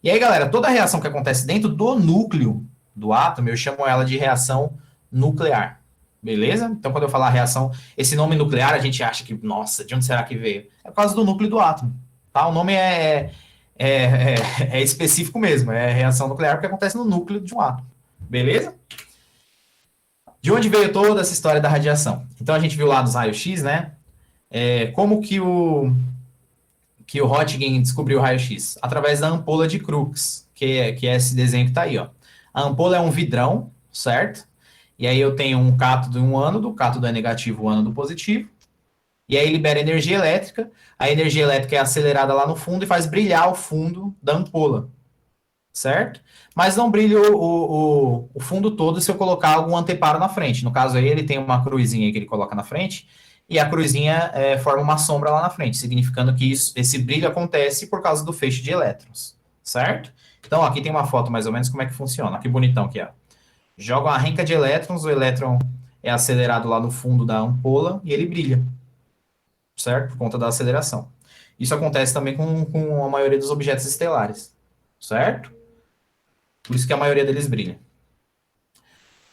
B: E aí, galera, toda reação que acontece dentro do núcleo do átomo, eu chamo ela de reação nuclear. Beleza? Então, quando eu falar reação, esse nome nuclear, a gente acha que, nossa, de onde será que veio? É por causa do núcleo do átomo. Tá? O nome é específico mesmo, é reação nuclear, porque acontece no núcleo de um átomo. Beleza? De onde veio toda essa história da radiação? Então, a gente viu lá nos raios-x, né? Como que o Röntgen descobriu o raio-x? Através da ampola de Crookes, que é esse desenho que está aí, ó. A ampola é um vidrão, certo? E aí eu tenho um cátodo e um ânodo, o cátodo é negativo, o ânodo positivo. E aí libera energia elétrica. A energia elétrica é acelerada lá no fundo e faz brilhar o fundo da ampola, certo? Mas não brilha o fundo todo se eu colocar algum anteparo na frente. No caso aí, ele tem uma cruzinha que ele coloca na frente, e a cruzinha forma uma sombra lá na frente, significando que esse brilho acontece por causa do feixe de elétrons, certo? Então, aqui tem uma foto mais ou menos como é que funciona. Que bonitão que é. Joga uma renca de elétrons, o elétron é acelerado lá no fundo da ampola e ele brilha, certo? Por conta da aceleração. Isso acontece também com a maioria dos objetos estelares, certo? Por isso que a maioria deles brilha.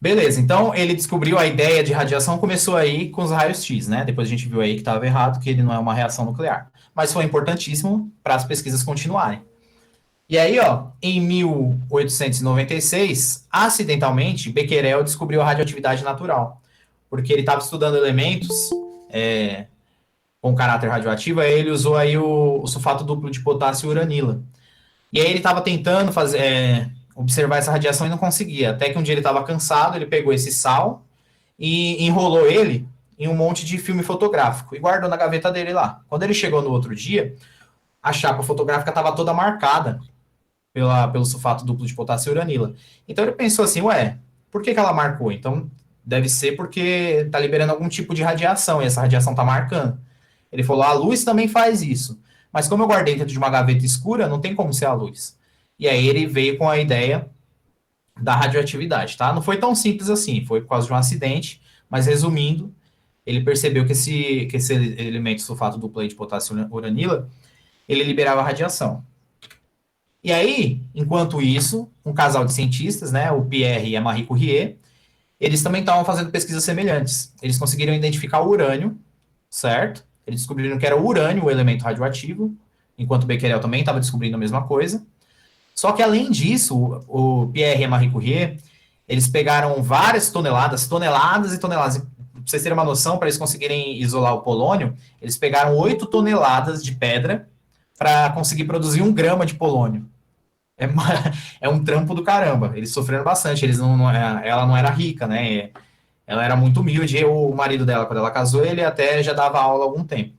B: Beleza, então ele descobriu a ideia de radiação, começou aí com os raios-x, né? Depois a gente viu aí que estava errado, que ele não é uma reação nuclear. Mas foi importantíssimo para as pesquisas continuarem. E aí, ó, em 1896, acidentalmente, Becquerel descobriu a radioatividade natural. Porque ele estava estudando elementos com caráter radioativo, aí ele usou aí o sulfato duplo de potássio e uranila. E aí ele estava tentando observar essa radiação e não conseguia. Até que um dia ele estava cansado, ele pegou esse sal e enrolou ele em um monte de filme fotográfico e guardou na gaveta dele lá. Quando ele chegou no outro dia, a chapa fotográfica estava toda marcada pelo sulfato duplo de potássio e uranila. Então ele pensou assim, ué, por que ela marcou? Então deve ser porque está liberando algum tipo de radiação e essa radiação está marcando. Ele falou, a luz também faz isso. Mas como eu guardei dentro de uma gaveta escura, não tem como ser a luz. E aí ele veio com a ideia da radioatividade, tá? Não foi tão simples assim, foi por causa de um acidente, mas resumindo, ele percebeu que esse elemento sulfato duplo de potássio e uranila, ele liberava radiação. E aí, enquanto isso, um casal de cientistas, né, o Pierre e a Marie Curie, eles também estavam fazendo pesquisas semelhantes. Eles conseguiram identificar o urânio, certo? Eles descobriram que era o urânio o elemento radioativo, enquanto Becquerel também estava descobrindo a mesma coisa. Só que, além disso, o Pierre e a Marie Curie, eles pegaram várias toneladas e toneladas. Para vocês terem uma noção, para eles conseguirem isolar o polônio, eles pegaram 8 toneladas de pedra para conseguir produzir 1 grama de polônio. É um trampo do caramba. Eles sofreram bastante. Ela não era rica, né? Ela era muito humilde. E o marido dela, quando ela casou, ele até já dava aula há algum tempo,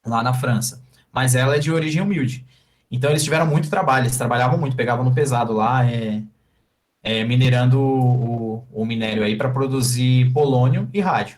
B: lá na França. Mas ela é de origem humilde. Então, eles tiveram muito trabalho. Eles trabalhavam muito, pegavam no pesado lá, minerando o minério aí para produzir polônio e rádio.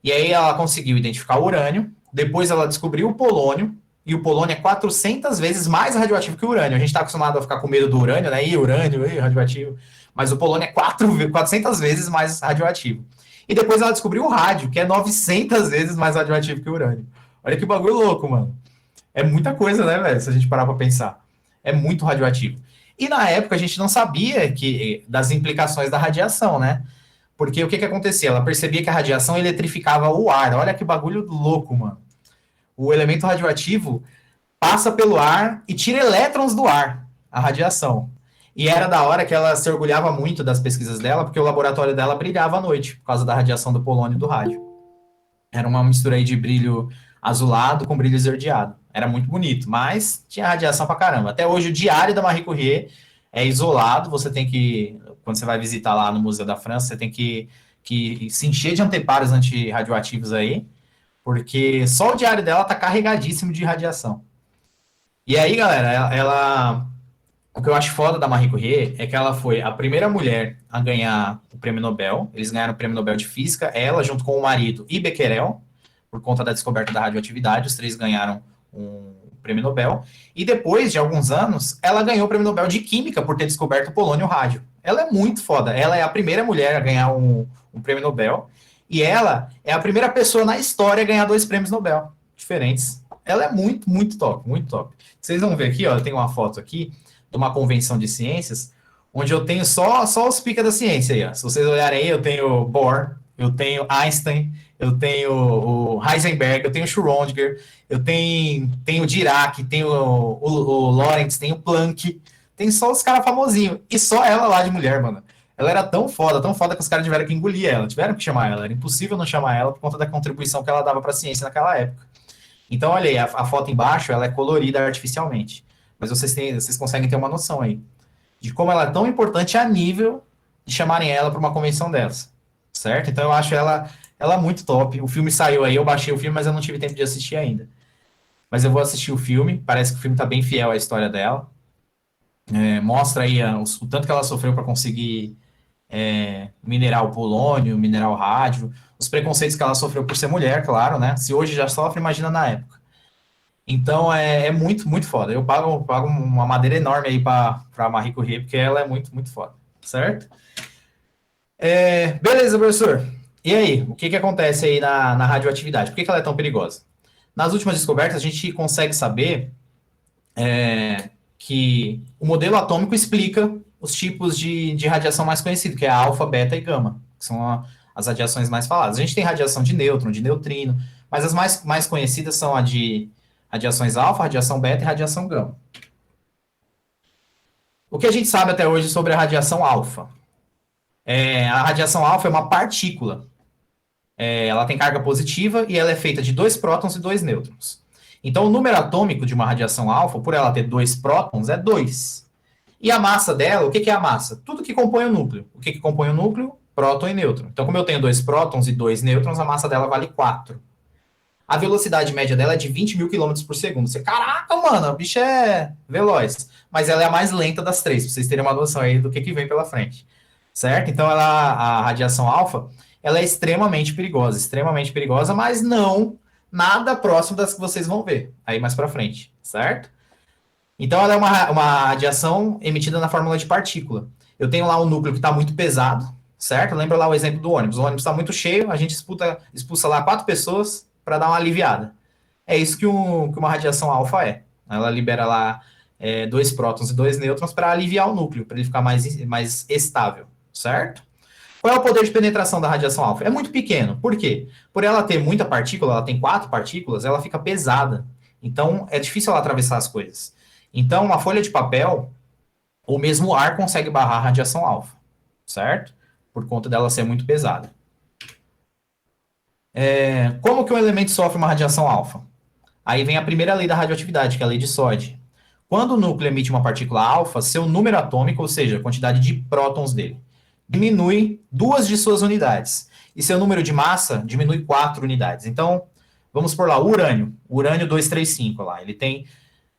B: E aí ela conseguiu identificar o urânio. Depois ela descobriu o polônio. e o polônio é 400 vezes mais radioativo que o urânio. A gente está acostumado a ficar com medo do urânio, né? Urânio, radioativo. Mas o polônio é 400 vezes mais radioativo. E depois ela descobriu o rádio, que é 900 vezes mais radioativo que o urânio. Olha que bagulho louco, mano. É muita coisa, né, velho? Se a gente parar pra pensar. É muito radioativo. E na época a gente não sabia das implicações da radiação, né? Porque o que acontecia? Ela percebia que a radiação eletrificava o ar. Olha que bagulho louco, mano. O elemento radioativo passa pelo ar e tira elétrons do ar, a radiação. E era da hora que ela se orgulhava muito das pesquisas dela, porque o laboratório dela brilhava à noite, por causa da radiação do polônio e do rádio. Era uma mistura aí de brilho azulado com brilho esverdeado. Era muito bonito, mas tinha radiação pra caramba. Até hoje, o diário da Marie Curie é isolado, você tem que, quando você vai visitar lá no Museu da França, você tem que se encher de anteparos antirradioativos aí, porque só o diário dela tá carregadíssimo de radiação. E aí, galera, o que eu acho foda da Marie Curie é que ela foi a primeira mulher a ganhar o prêmio Nobel. Eles ganharam o prêmio Nobel de Física, ela junto com o marido e Becquerel, por conta da descoberta da radioatividade, os três ganharam um prêmio Nobel. E depois de alguns anos, ela ganhou o prêmio Nobel de Química por ter descoberto o polônio e o rádio. Ela é muito foda. Ela é a primeira mulher a ganhar um prêmio Nobel. E ela é a primeira pessoa na história a ganhar 2 prêmios Nobel diferentes. Ela é muito, muito top, muito top. Vocês vão ver aqui, ó, eu tenho uma foto aqui de uma convenção de ciências, onde eu tenho só os pica da ciência aí, ó. Se vocês olharem aí, eu tenho Bohr, eu tenho Einstein, eu tenho o Heisenberg, eu tenho o Schrödinger, eu tenho o Dirac, tenho o Lorentz, tenho o Planck, tem só os caras famosinhos. E só ela lá de mulher, mano. Ela era tão foda que os caras tiveram que engolir ela, tiveram que chamar ela. Era impossível não chamar ela por conta da contribuição que ela dava para a ciência naquela época. Então, olha aí, a foto embaixo, ela é colorida artificialmente. Mas vocês conseguem ter uma noção aí de como ela é tão importante a nível de chamarem ela para uma convenção dessa, certo? Então eu acho ela muito top. O filme saiu aí, eu baixei o filme, mas eu não tive tempo de assistir ainda. Mas eu vou assistir o filme, parece que o filme está bem fiel à história dela. Mostra aí o tanto que ela sofreu para conseguir minerar o polônio, minerar o rádio, os preconceitos que ela sofreu por ser mulher, claro, né? Se hoje já sofre, imagina na época. Então, é muito, muito foda. Eu pago uma madeira enorme aí para Marie Curie, porque ela é muito, muito foda, certo? Beleza, professor. E aí, o que acontece aí na radioatividade? Por que ela é tão perigosa? Nas últimas descobertas, a gente consegue saber que o modelo atômico explica os tipos de radiação mais conhecidos, que é a alfa, beta e gama, que são as radiações mais faladas. A gente tem radiação de nêutron, de neutrino, mas as mais conhecidas são a de radiações alfa, radiação beta e radiação gama. O que a gente sabe até hoje sobre a radiação alfa? A radiação alfa é uma partícula. Ela tem carga positiva e ela é feita de 2 prótons e 2 nêutrons. Então, o número atômico de uma radiação alfa, por ela ter 2 prótons, é 2. E a massa dela, o que é a massa? Tudo que compõe o núcleo. O que compõe o núcleo? Próton e nêutron. Então, como eu tenho 2 prótons e 2 nêutrons, a massa dela vale 4. A velocidade média dela é de 20 mil km por segundo. Você, caraca, mano, a bicha é veloz. Mas ela é a mais lenta das 3, pra vocês terem uma noção aí do que vem pela frente. Certo? Então, a radiação alfa, ela é extremamente perigosa, mas não nada próximo das que vocês vão ver aí mais pra frente, certo? Então, ela é uma radiação emitida na fórmula de partícula. Eu tenho lá um núcleo que está muito pesado, certo? Lembra lá o exemplo do ônibus. O ônibus está muito cheio, a gente expulsa lá 4 pessoas para dar uma aliviada. É isso que uma radiação alfa é. Ela libera lá 2 prótons e 2 nêutrons para aliviar o núcleo, para ele ficar mais estável, certo? Qual é o poder de penetração da radiação alfa? É muito pequeno. Por quê? Por ela ter muita partícula, ela tem 4 partículas, ela fica pesada. Então, é difícil ela atravessar as coisas. Então, uma folha de papel, ou mesmo o ar, consegue barrar a radiação alfa, certo? Por conta dela ser muito pesada. Como que um elemento sofre uma radiação alfa? Aí vem a primeira lei da radioatividade, que é a lei de Soddy. Quando o núcleo emite uma partícula alfa, seu número atômico, ou seja, a quantidade de prótons dele, diminui 2 de suas unidades. E seu número de massa diminui 4 unidades. Então, vamos por lá, o urânio. O urânio 235, lá, ele tem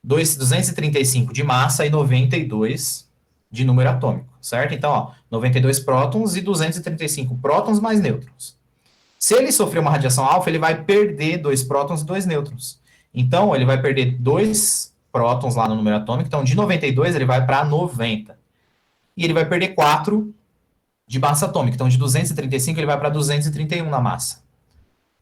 B: 235 de massa e 92 de número atômico, certo? Então, ó, 92 prótons e 235 prótons mais nêutrons. Se ele sofrer uma radiação alfa, ele vai perder 2 prótons e 2 nêutrons. Então, ele vai perder 2 prótons lá no número atômico. Então, de 92, ele vai para 90. E ele vai perder 4 de massa atômica. Então, de 235, ele vai para 231 na massa.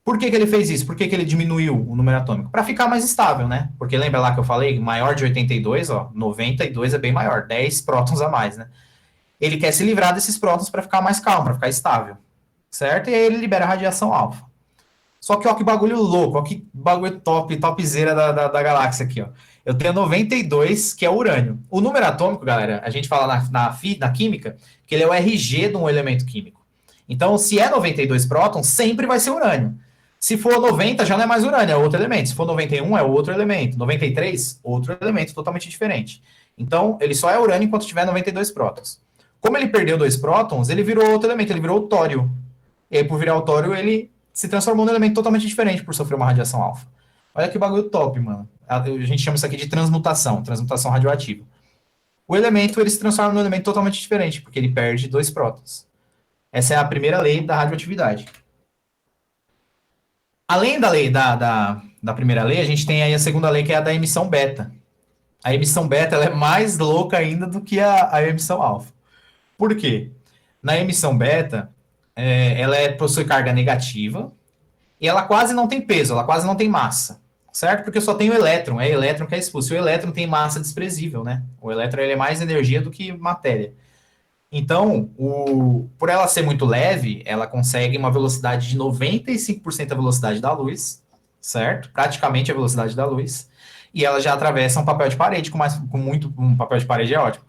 B: Por que ele fez isso? Por que ele diminuiu o número atômico? Para ficar mais estável, né? Porque lembra lá que eu falei, maior de 82, ó, 92 é bem maior, 10 prótons a mais, né? Ele quer se livrar desses prótons para ficar mais calmo, para ficar estável, certo? E aí ele libera a radiação alfa. Só que ó que bagulho louco, ó que bagulho topzera da galáxia aqui, ó. Eu tenho 92, que é o urânio. O número atômico, galera, a gente fala na química, que ele é o RG de um elemento químico. Então, se é 92 prótons, sempre vai ser urânio. Se for 90, já não é mais urânio, é outro elemento. Se for 91, é outro elemento. 93, outro elemento totalmente diferente. Então, ele só é urânio enquanto tiver 92 prótons. Como ele perdeu 2 prótons, ele virou outro elemento, ele virou o tório. E aí, por virar o tório, ele se transformou num elemento totalmente diferente por sofrer uma radiação alfa. Olha que bagulho top, mano. A gente chama isso aqui de transmutação radioativa. O elemento, ele se transforma num elemento totalmente diferente, porque ele perde 2 prótons. Essa é a primeira lei da radioatividade. Além da lei da primeira lei, a gente tem aí a segunda lei, que é a da emissão beta. A emissão beta ela é mais louca ainda do que a emissão alfa. Por quê? Na emissão beta, ela possui carga negativa e ela quase não tem peso, ela quase não tem massa, certo? Porque só tem o elétron, é o elétron que é expulso. E o elétron tem massa desprezível, né? O elétron ele é mais energia do que matéria. Então, por ela ser muito leve, ela consegue uma velocidade de 95% da velocidade da luz, certo? Praticamente a velocidade da luz. E ela já atravessa um papel de parede um papel de parede é ótimo.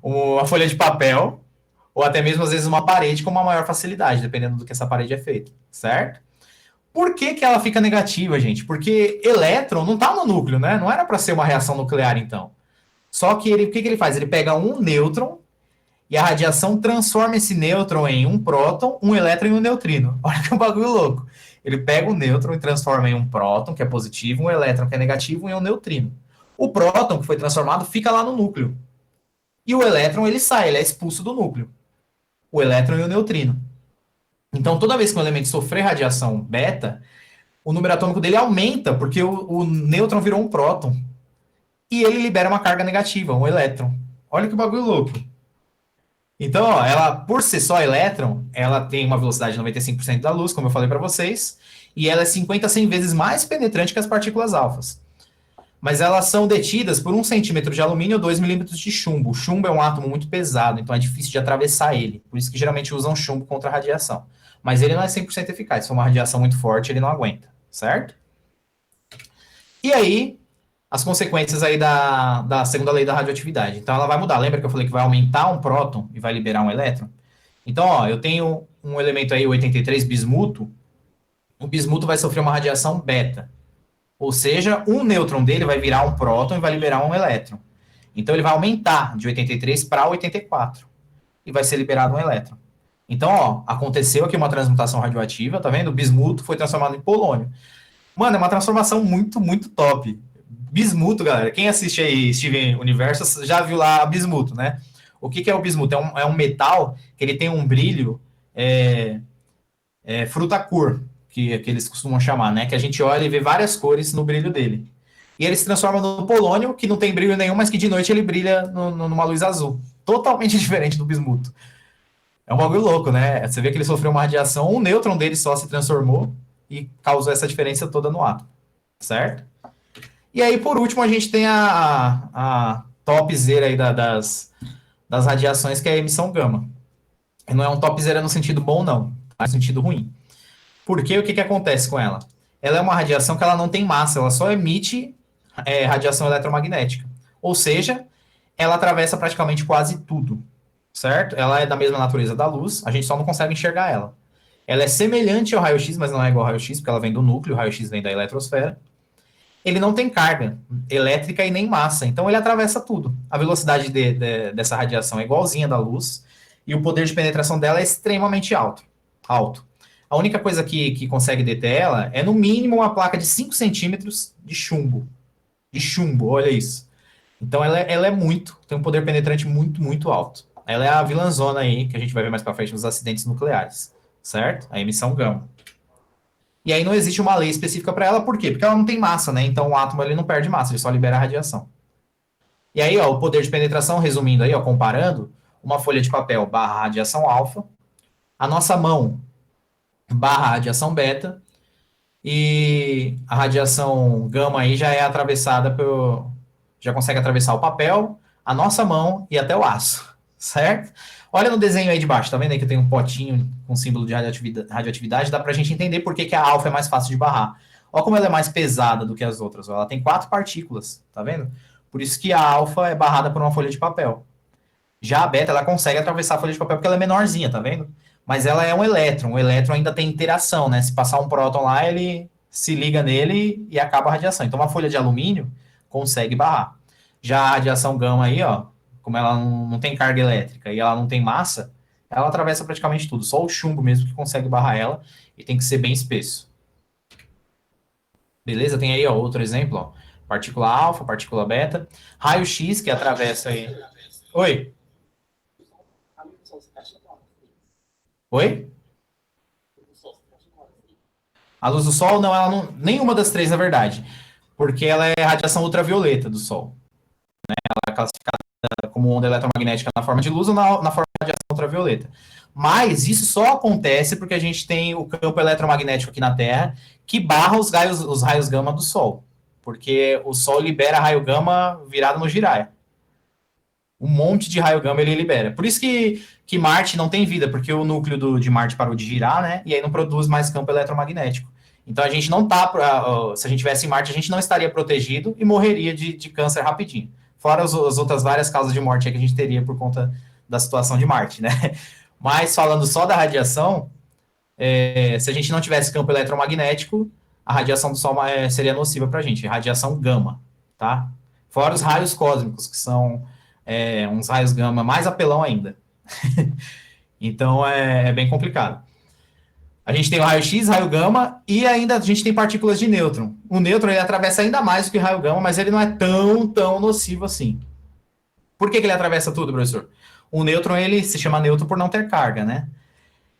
B: Uma folha de papel, ou até mesmo, às vezes, uma parede com uma maior facilidade, dependendo do que essa parede é feita, certo? Por que ela fica negativa, gente? Porque elétron não está no núcleo, né? Não era para ser uma reação nuclear, então. Só que o que ele faz? Ele pega um nêutron e a radiação transforma esse nêutron em um próton, um elétron e um neutrino. Olha que bagulho louco. Ele pega o nêutron e transforma em um próton, que é positivo, um elétron, que é negativo, e um neutrino. O próton, que foi transformado, fica lá no núcleo. E o elétron, ele sai, ele é expulso do núcleo. O elétron e o neutrino. Então, toda vez que um elemento sofrer radiação beta, o número atômico dele aumenta, porque o nêutron virou um próton. E ele libera uma carga negativa, um elétron. Olha que bagulho louco. Então, ó, ela, por ser só elétron, ela tem uma velocidade de 95% da luz, como eu falei para vocês, e ela é 50 a 100 vezes mais penetrante que as partículas alfas. Mas elas são detidas por 1 centímetro de alumínio ou 2 milímetros de chumbo. O chumbo é um átomo muito pesado, então é difícil de atravessar ele. Por isso que geralmente usam chumbo contra a radiação. Mas ele não é 100% eficaz. Se for uma radiação muito forte, ele não aguenta, certo? E aí, as consequências aí da segunda lei da radioatividade. Então, ela vai mudar. Lembra que eu falei que vai aumentar um próton e vai liberar um elétron? Então, ó, eu tenho um elemento aí, o 83, bismuto. O bismuto vai sofrer uma radiação beta. Ou seja, um nêutron dele vai virar um próton e vai liberar um elétron. Então, ele vai aumentar de 83 para 84. E vai ser liberado um elétron. Então, ó, aconteceu aqui uma transmutação radioativa, tá vendo? O bismuto foi transformado em polônio. Mano, é uma transformação muito, muito top. Bismuto, galera, quem assiste aí Steven Universo já viu lá bismuto, né? O que é o bismuto? É um metal que ele tem um brilho fruta-cor, que eles costumam chamar, né? Que a gente olha e vê várias cores no brilho dele. E ele se transforma no polônio, que não tem brilho nenhum, mas que de noite ele brilha numa luz azul. Totalmente diferente do bismuto. É um bagulho louco, né? Você vê que ele sofreu uma radiação, um nêutron dele só se transformou e causou essa diferença toda no átomo, certo? E aí, por último, a gente tem a topzera aí das radiações, que é a emissão gama. E não é um topzera no sentido bom, não. É no sentido ruim. Por quê? O que acontece com ela? Ela é uma radiação que ela não tem massa, ela só emite radiação eletromagnética. Ou seja, ela atravessa praticamente quase tudo, certo? Ela é da mesma natureza da luz, a gente só não consegue enxergar ela. Ela é semelhante ao raio-x, mas não é igual ao raio-x, porque ela vem do núcleo, o raio-x vem da eletrosfera. Ele não tem carga elétrica e nem massa, então ele atravessa tudo. A velocidade dessa radiação é igualzinha da luz, e o poder de penetração dela é extremamente alto. A única coisa que consegue deter ela é, no mínimo, uma placa de 5 centímetros de chumbo. De chumbo, olha isso. Então ela tem um poder penetrante muito, muito alto. Ela é a vilãzona aí, que a gente vai ver mais pra frente nos acidentes nucleares, certo? A emissão gama. E aí não existe uma lei específica para ela, por quê? Porque ela não tem massa, né? Então o átomo ele não perde massa, ele só libera a radiação. E aí, ó, o poder de penetração, resumindo aí, ó, comparando, uma folha de papel barra radiação alfa, a nossa mão barra radiação beta, e a radiação gama aí já é atravessada pelo... já consegue atravessar o papel, a nossa mão e até o aço, certo? Olha no desenho aí de baixo, tá vendo aí que tem um potinho com símbolo de radioatividade, dá pra gente entender por que, que a alfa é mais fácil de barrar. Olha como ela é mais pesada do que as outras, ó. Ela tem 4 partículas, tá vendo? Por isso que a alfa é barrada por uma folha de papel. Já a beta, ela consegue atravessar a folha de papel porque ela é menorzinha, tá vendo? Mas ela é um elétron. O elétron ainda tem interação, né? Se passar um próton lá, ele se liga nele e acaba a radiação. Então, uma folha de alumínio consegue barrar. Já a radiação gama aí, ó, como ela não tem carga elétrica e ela não tem massa, ela atravessa praticamente tudo. Só o chumbo mesmo que consegue barrar ela e tem que ser bem espesso. Beleza? Tem aí, ó, outro exemplo, ó. Partícula alfa, partícula beta. Raio-X, que atravessa aí. Oi? Oi? A luz do Sol, não, ela não. Nenhuma das três, na verdade. Porque ela é radiação ultravioleta do Sol. Ela é classificada como onda eletromagnética na forma de luz ou na forma de radiação ultravioleta. Mas isso só acontece porque a gente tem o campo eletromagnético aqui na Terra que barra os raios gama do Sol. Porque o Sol libera raio gama virado no giraia. Um monte de raio gama ele libera. Por isso que Marte não tem vida, porque o núcleo de Marte parou de girar, né? E aí não produz mais campo eletromagnético. Então a gente não tá. Se a gente tivesse em Marte, a gente não estaria protegido e morreria de câncer rapidinho. Fora as outras várias causas de morte que a gente teria por conta da situação de Marte, né? Mas falando só da radiação, se a gente não tivesse campo eletromagnético, a radiação do Sol seria nociva para a gente, radiação gama, tá? Fora os raios cósmicos, que são uns raios gama mais apelão ainda. Então é bem complicado. A gente tem o raio-X, raio gama, e ainda a gente tem partículas de nêutron. O nêutron ele atravessa ainda mais do que o raio gama, mas ele não é tão nocivo assim. Por que ele atravessa tudo, professor? O nêutron ele se chama nêutron por não ter carga, né?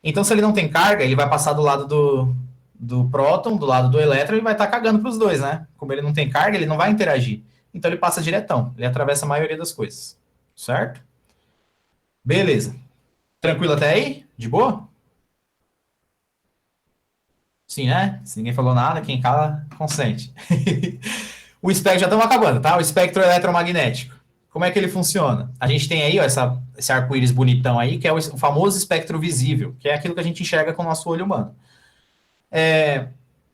B: Então, se ele não tem carga, ele vai passar do lado do próton, do lado do elétron, e vai estar cagando para os dois, né? Como ele não tem carga, ele não vai interagir. Então, ele passa diretão. Ele atravessa a maioria das coisas. Certo? Beleza. Tranquilo até aí? De boa? Sim, né? Se ninguém falou nada, quem cala, consente. O espectro, já estamos acabando, tá? O espectro eletromagnético. Como é que ele funciona? A gente tem aí, ó, esse arco-íris bonitão aí, que é o famoso espectro visível, que é aquilo que a gente enxerga com o nosso olho humano.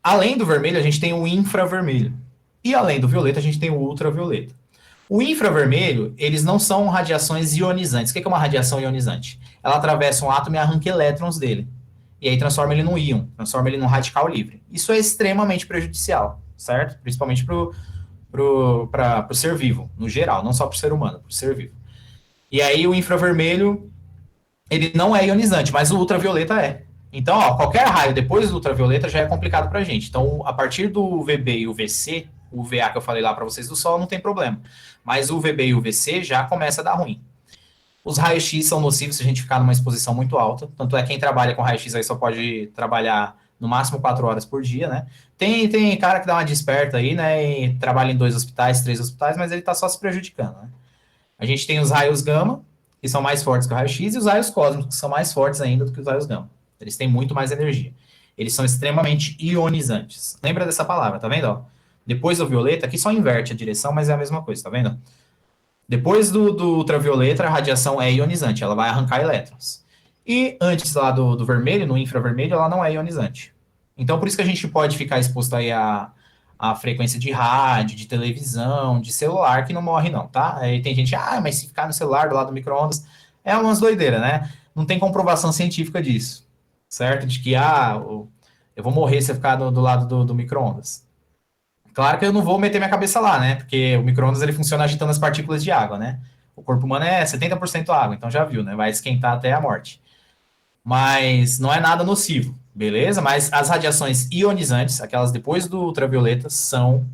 B: Além do vermelho, a gente tem o infravermelho. E além do violeta, a gente tem o ultravioleta. O infravermelho, eles não são radiações ionizantes. O que é uma radiação ionizante? Ela atravessa um átomo e arranca elétrons dele. E aí transforma ele num íon, transforma ele num radical livre. Isso é extremamente prejudicial, certo? Principalmente para o ser vivo, no geral, não só para o ser humano, para o ser vivo. E aí o infravermelho, ele não é ionizante, mas o ultravioleta é. Então, ó, qualquer raio depois do ultravioleta já é complicado para a gente. Então, a partir do UVB e UVC, o UVA que eu falei lá para vocês do Sol, não tem problema. Mas o UVB e o UVC já começa a dar ruim. Os raios-x são nocivos se a gente ficar numa exposição muito alta. Tanto é que quem trabalha com raio-x aí só pode trabalhar no máximo 4 horas por dia, né? Tem cara que dá uma desperta aí, né? E trabalha em 2 hospitais, 3 hospitais, mas ele tá só se prejudicando, né? A gente tem os raios gama, que são mais fortes que o raio-x, e os raios cósmicos, que são mais fortes ainda do que os raios gama. Eles têm muito mais energia. Eles são extremamente ionizantes. Lembra dessa palavra, tá vendo? Ó? Depois do violeta, aqui só inverte a direção, mas é a mesma coisa, tá vendo? Depois do ultravioleta, a radiação é ionizante, ela vai arrancar elétrons. E antes lá do vermelho, no infravermelho, ela não é ionizante. Então, por isso que a gente pode ficar exposto aí a frequência de rádio, de televisão, de celular, que não morre não, tá? Aí tem gente, mas se ficar no celular do lado do micro-ondas, é umas doideiras, né? Não tem comprovação científica disso, certo? De que, eu vou morrer se eu ficar do lado do micro-ondas. Claro que eu não vou meter minha cabeça lá, né? Porque o micro-ondas ele funciona agitando as partículas de água, né? O corpo humano é 70% água, então já viu, né? Vai esquentar até a morte. Mas não é nada nocivo, beleza? Mas as radiações ionizantes, aquelas depois do ultravioleta, são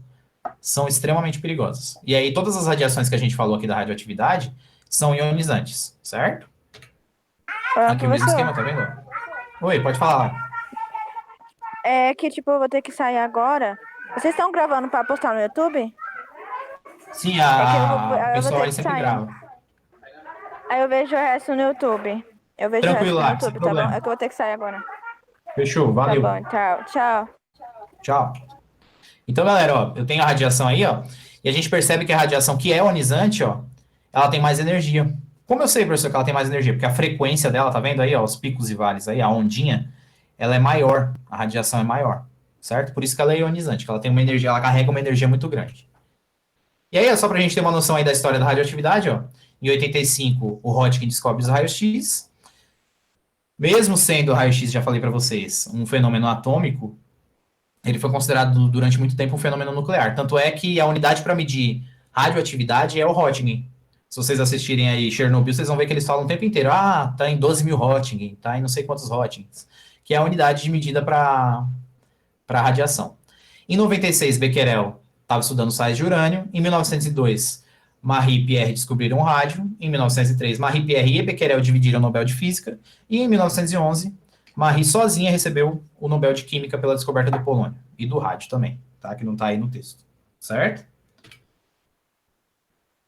B: extremamente perigosas. E aí todas as radiações que a gente falou aqui da radioatividade são ionizantes, certo? Aqui o mesmo esquema, tá vendo? Oi, pode falar.
C: é que, tipo, eu vou ter que sair agora. Vocês estão gravando pra postar no YouTube?
B: Sim,
C: É que
B: o
C: eu vou
B: pessoal
C: ter
B: aí
C: que
B: sempre
C: sair.
B: grava.
C: Aí eu vejo o resto no YouTube. Eu vejo o
B: Tranquilo,
C: resto no
B: lá, sem
C: YouTube, tá bom?
B: problema.
C: É que eu vou ter que sair agora.
B: Fechou,
C: Tá
B: valeu.
C: bom, tchau. Tchau.
B: Tchau. Então, galera, ó, eu tenho a radiação aí, ó, e a gente percebe que a radiação que é ionizante, ó, ela tem mais energia. Como eu sei, professor, que ela tem mais energia? Porque a frequência dela, tá vendo aí, ó, os picos e vales aí, a ondinha, ela é maior, a radiação é maior, certo? Por isso que ela é ionizante, que ela tem uma energia, ela carrega uma energia muito grande. E aí, ó, só pra gente ter uma noção aí da história da radioatividade, ó, em 85, o Röntgen descobre os raios-x. Mesmo sendo o raio-x, já falei para vocês, um fenômeno atômico, ele foi considerado durante muito tempo um fenômeno nuclear. Tanto é que a unidade para medir radioatividade é o Röntgen. Se vocês assistirem aí Chernobyl, vocês vão ver que eles falam o tempo inteiro, tá em 12 mil Röntgen, tá em não sei quantos Röntgens, que é a unidade de medida para radiação. Em 96, Becquerel estava estudando sais de urânio. Em 1902, Marie e Pierre descobriram o rádio. Em 1903, Marie, Pierre e Becquerel dividiram o Nobel de Física. E em 1911, Marie sozinha recebeu o Nobel de Química pela descoberta do polônio. E do rádio também, tá? Que não está aí no texto. Certo?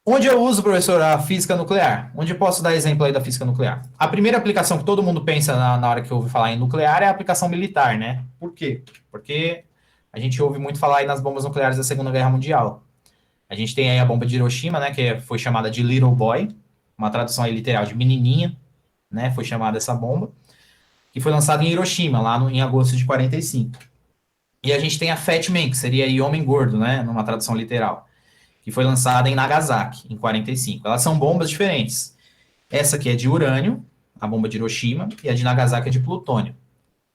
B: Onde eu uso, professor, a física nuclear? Onde eu posso dar exemplo aí da física nuclear? A primeira aplicação que todo mundo pensa na hora que ouve falar em nuclear é a aplicação militar, né? Por quê? Porque a gente ouve muito falar aí nas bombas nucleares da Segunda Guerra Mundial. A gente tem aí a bomba de Hiroshima, né, que foi chamada de Little Boy, uma tradução aí literal de menininha, né, foi chamada essa bomba, que foi lançada em Hiroshima, lá em agosto de 45. E a gente tem a Fat Man, que seria aí homem gordo, né, numa tradução literal, que foi lançada em Nagasaki, em 45. Elas são bombas diferentes. Essa aqui é de urânio, a bomba de Hiroshima, e a de Nagasaki é de plutônio.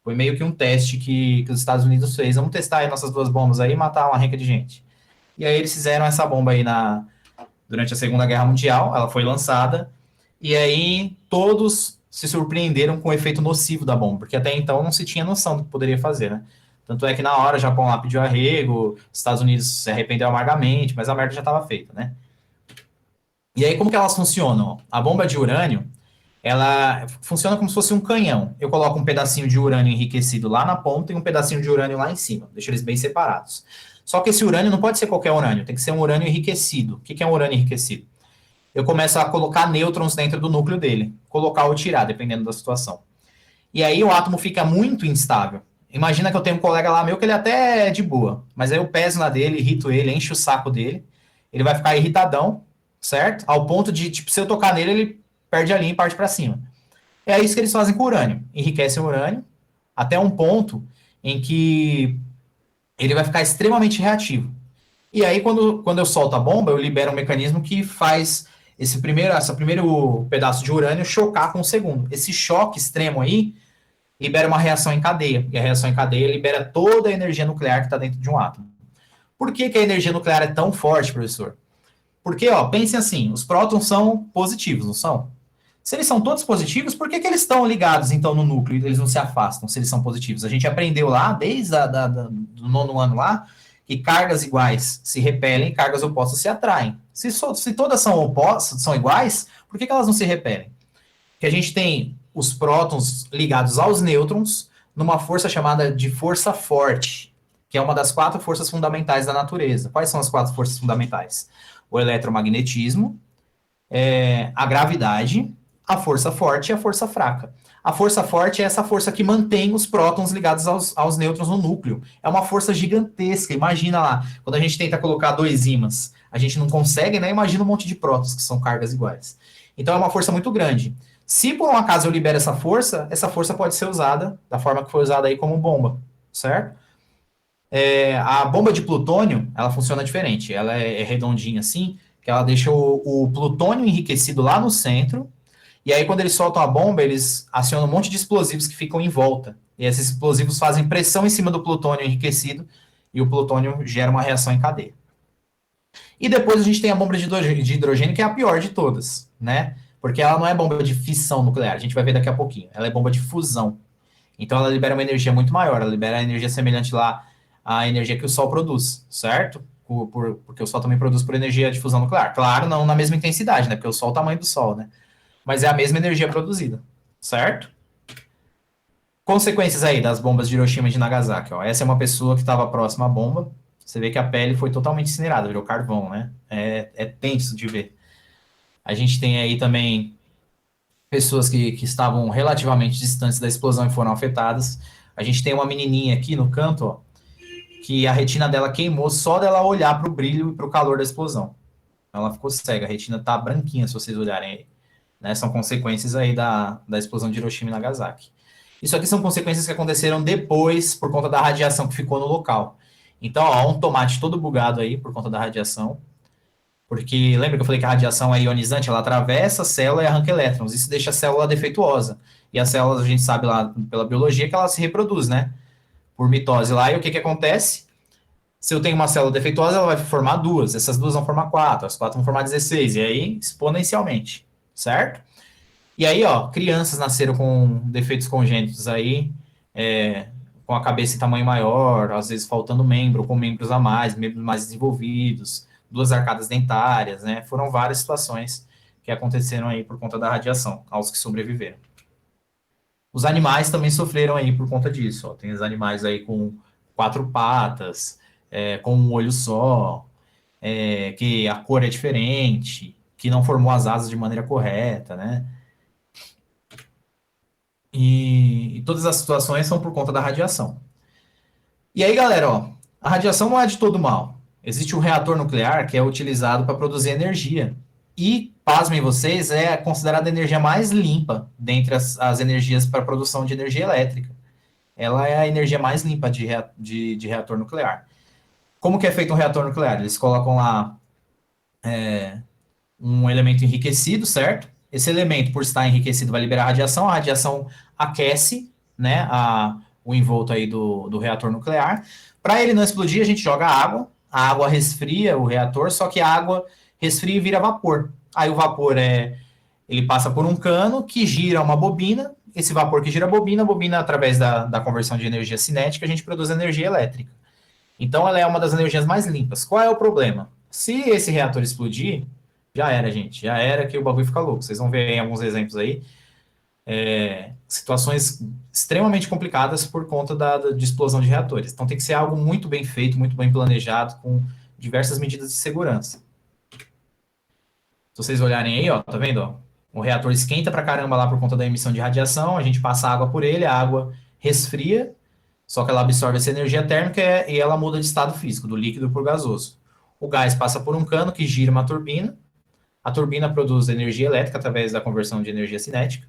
B: Foi meio que um teste que os Estados Unidos fez. Vamos testar aí nossas duas bombas aí e matar uma renca de gente. E aí eles fizeram essa bomba aí durante a Segunda Guerra Mundial, ela foi lançada, e aí todos se surpreenderam com o efeito nocivo da bomba, porque até então não se tinha noção do que poderia fazer, né? Tanto é que na hora o Japão lá pediu arrego, os Estados Unidos se arrependeu amargamente, mas a merda já estava feita, né? E aí como que elas funcionam? A bomba de urânio, ela funciona como se fosse um canhão. Eu coloco um pedacinho de urânio enriquecido lá na ponta e um pedacinho de urânio lá em cima. Deixo eles bem separados. Só que esse urânio não pode ser qualquer urânio, tem que ser um urânio enriquecido. O que é um urânio enriquecido? Eu começo a colocar nêutrons dentro do núcleo dele. Colocar ou tirar, dependendo da situação. E aí o átomo fica muito instável. Imagina que eu tenho um colega lá meu que ele até é de boa. Mas aí eu peso na dele, irrito ele, encho o saco dele. Ele vai ficar irritadão, certo? Ao ponto de, tipo, se eu tocar nele, ele perde a linha e parte para cima. É isso que eles fazem com o urânio. Enriquecem o urânio até um ponto em que ele vai ficar extremamente reativo. E aí, quando eu solto a bomba, eu libero um mecanismo que faz esse primeiro pedaço de urânio chocar com o segundo. Esse choque extremo aí libera uma reação em cadeia. E a reação em cadeia libera toda a energia nuclear que está dentro de um átomo. Por que a energia nuclear é tão forte, professor? Porque, ó, pensem assim, os prótons são positivos, não são? Se eles são todos positivos, por que eles estão ligados, então, no núcleo e eles não se afastam, se eles são positivos? A gente aprendeu lá, desde do 9º ano lá, que cargas iguais se repelem, cargas opostas se atraem. Se todas são opostas, são iguais, por que elas não se repelem? Porque a gente tem os prótons ligados aos nêutrons numa força chamada de força forte, que é uma das 4 forças fundamentais da natureza. Quais são as 4 forças fundamentais? O eletromagnetismo, a gravidade, a força forte e a força fraca. A força forte é essa força que mantém os prótons ligados aos nêutrons no núcleo. É uma força gigantesca. Imagina lá, quando a gente tenta colocar 2 ímãs, a gente não consegue, né? Imagina um monte de prótons, que são cargas iguais. Então é uma força muito grande. Se por um acaso eu libero essa força pode ser usada da forma que foi usada aí como bomba, certo? A bomba de plutônio, ela funciona diferente. Ela é redondinha assim, que ela deixa o plutônio enriquecido lá no centro. E aí, quando eles soltam a bomba, eles acionam um monte de explosivos que ficam em volta. E esses explosivos fazem pressão em cima do plutônio enriquecido e o plutônio gera uma reação em cadeia. E depois a gente tem a bomba de hidrogênio, que é a pior de todas, né? Porque ela não é bomba de fissão nuclear, a gente vai ver daqui a pouquinho. Ela é bomba de fusão. Então, ela libera uma energia muito maior, ela libera a energia semelhante lá à energia que o Sol produz, certo? Porque o Sol também produz por energia de fusão nuclear. Claro, não na mesma intensidade, né? Porque o Sol é o tamanho do Sol, né? Mas é a mesma energia produzida, certo? Consequências aí das bombas de Hiroshima e de Nagasaki, ó. Essa é uma pessoa que estava próxima à bomba. Você vê que a pele foi totalmente incinerada, virou carvão, né? É tenso de ver. A gente tem aí também pessoas que estavam relativamente distantes da explosão e foram afetadas. A gente tem uma menininha aqui no canto, ó, que a retina dela queimou só dela olhar para o brilho e para o calor da explosão. Ela ficou cega, a retina tá branquinha, se vocês olharem aí. Né? São consequências aí da explosão de Hiroshima e Nagasaki. Isso aqui são consequências que aconteceram depois por conta da radiação que ficou no local. Então, ó, um tomate todo bugado aí por conta da radiação. Porque lembra que eu falei que a radiação é ionizante? Ela atravessa a célula e arranca elétrons. Isso deixa a célula defeituosa. E as células, a gente sabe lá pela biologia que ela se reproduz, né? Por mitose lá. E o que acontece? Se eu tenho uma célula defeituosa, ela vai formar duas. Essas duas vão formar quatro. As quatro vão formar 16. E aí, exponencialmente. Certo? E aí, ó, crianças nasceram com defeitos congênitos aí, com a cabeça em tamanho maior, às vezes faltando membro, com membros a mais, membros mais desenvolvidos, duas arcadas dentárias, né? Foram várias situações que aconteceram aí por conta da radiação, aos que sobreviveram. Os animais também sofreram aí por conta disso, ó. Tem os animais aí com 4 patas, com um olho só, que a cor é diferente, que não formou as asas de maneira correta, né? E todas as situações são por conta da radiação. E aí, galera, ó, a radiação não é de todo mal. Existe um reator nuclear que é utilizado para produzir energia. E, pasmem vocês, é considerada a energia mais limpa dentre as energias para produção de energia elétrica. Ela é a energia mais limpa de reator nuclear. Como que é feito um reator nuclear? Eles colocam lá um elemento enriquecido, certo? Esse elemento, por estar enriquecido, vai liberar radiação. A radiação aquece, né, o envolto aí do reator nuclear. Para ele não explodir, a gente joga água. A água resfria o reator, só que a água resfria e vira vapor. Aí o vapor ele passa por um cano que gira uma bobina. Esse vapor que gira a bobina, através da conversão de energia cinética, a gente produz energia elétrica. Então, ela é uma das energias mais limpas. Qual é o problema? Se esse reator explodir, já era, gente. Já era que o bagulho fica louco. Vocês vão ver em alguns exemplos aí. Situações extremamente complicadas por conta de explosão de reatores. Então, tem que ser algo muito bem feito, muito bem planejado, com diversas medidas de segurança. Se vocês olharem aí, ó, tá vendo? Ó? O reator esquenta pra caramba lá por conta da emissão de radiação, a gente passa água por ele, a água resfria, só que ela absorve essa energia térmica e ela muda de estado físico, do líquido para o gasoso. O gás passa por um cano que gira uma turbina, a turbina produz energia elétrica através da conversão de energia cinética,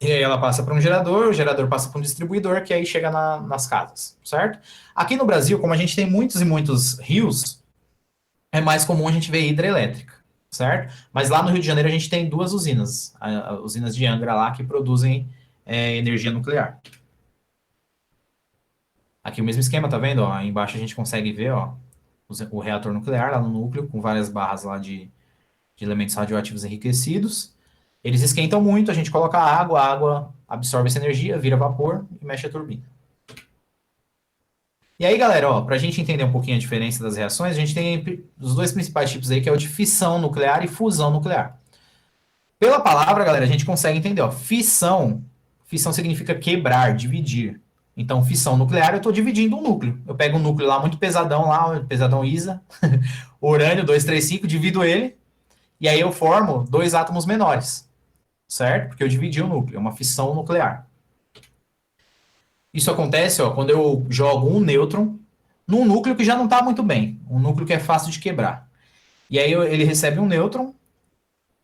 B: e aí ela passa para um gerador, o gerador passa para um distribuidor, que aí chega nas casas, certo? Aqui no Brasil, como a gente tem muitos e muitos rios, é mais comum a gente ver hidrelétrica, certo? Mas lá no Rio de Janeiro a gente tem 2 usinas, usinas de Angra lá, que produzem energia nuclear. Aqui o mesmo esquema, tá vendo? Ó, aí embaixo a gente consegue ver, ó, o reator nuclear lá no núcleo, com várias barras lá de elementos radioativos enriquecidos. Eles esquentam muito, a gente coloca a água absorve essa energia, vira vapor e mexe a turbina. E aí, galera, ó, para a gente entender um pouquinho a diferença das reações, a gente tem os 2 principais tipos aí, que é o de fissão nuclear e fusão nuclear. Pela palavra, galera, a gente consegue entender, ó, fissão significa quebrar, dividir. Então, fissão nuclear, eu estou dividindo um núcleo. Eu pego um núcleo lá muito pesadão, pesadão ISA, urânio 235, divido ele, e aí eu formo 2 átomos menores, certo? Porque eu dividi o núcleo, é uma fissão nuclear. Isso acontece, ó, quando eu jogo um nêutron num núcleo que já não está muito bem, um núcleo que é fácil de quebrar. E aí ele recebe um nêutron,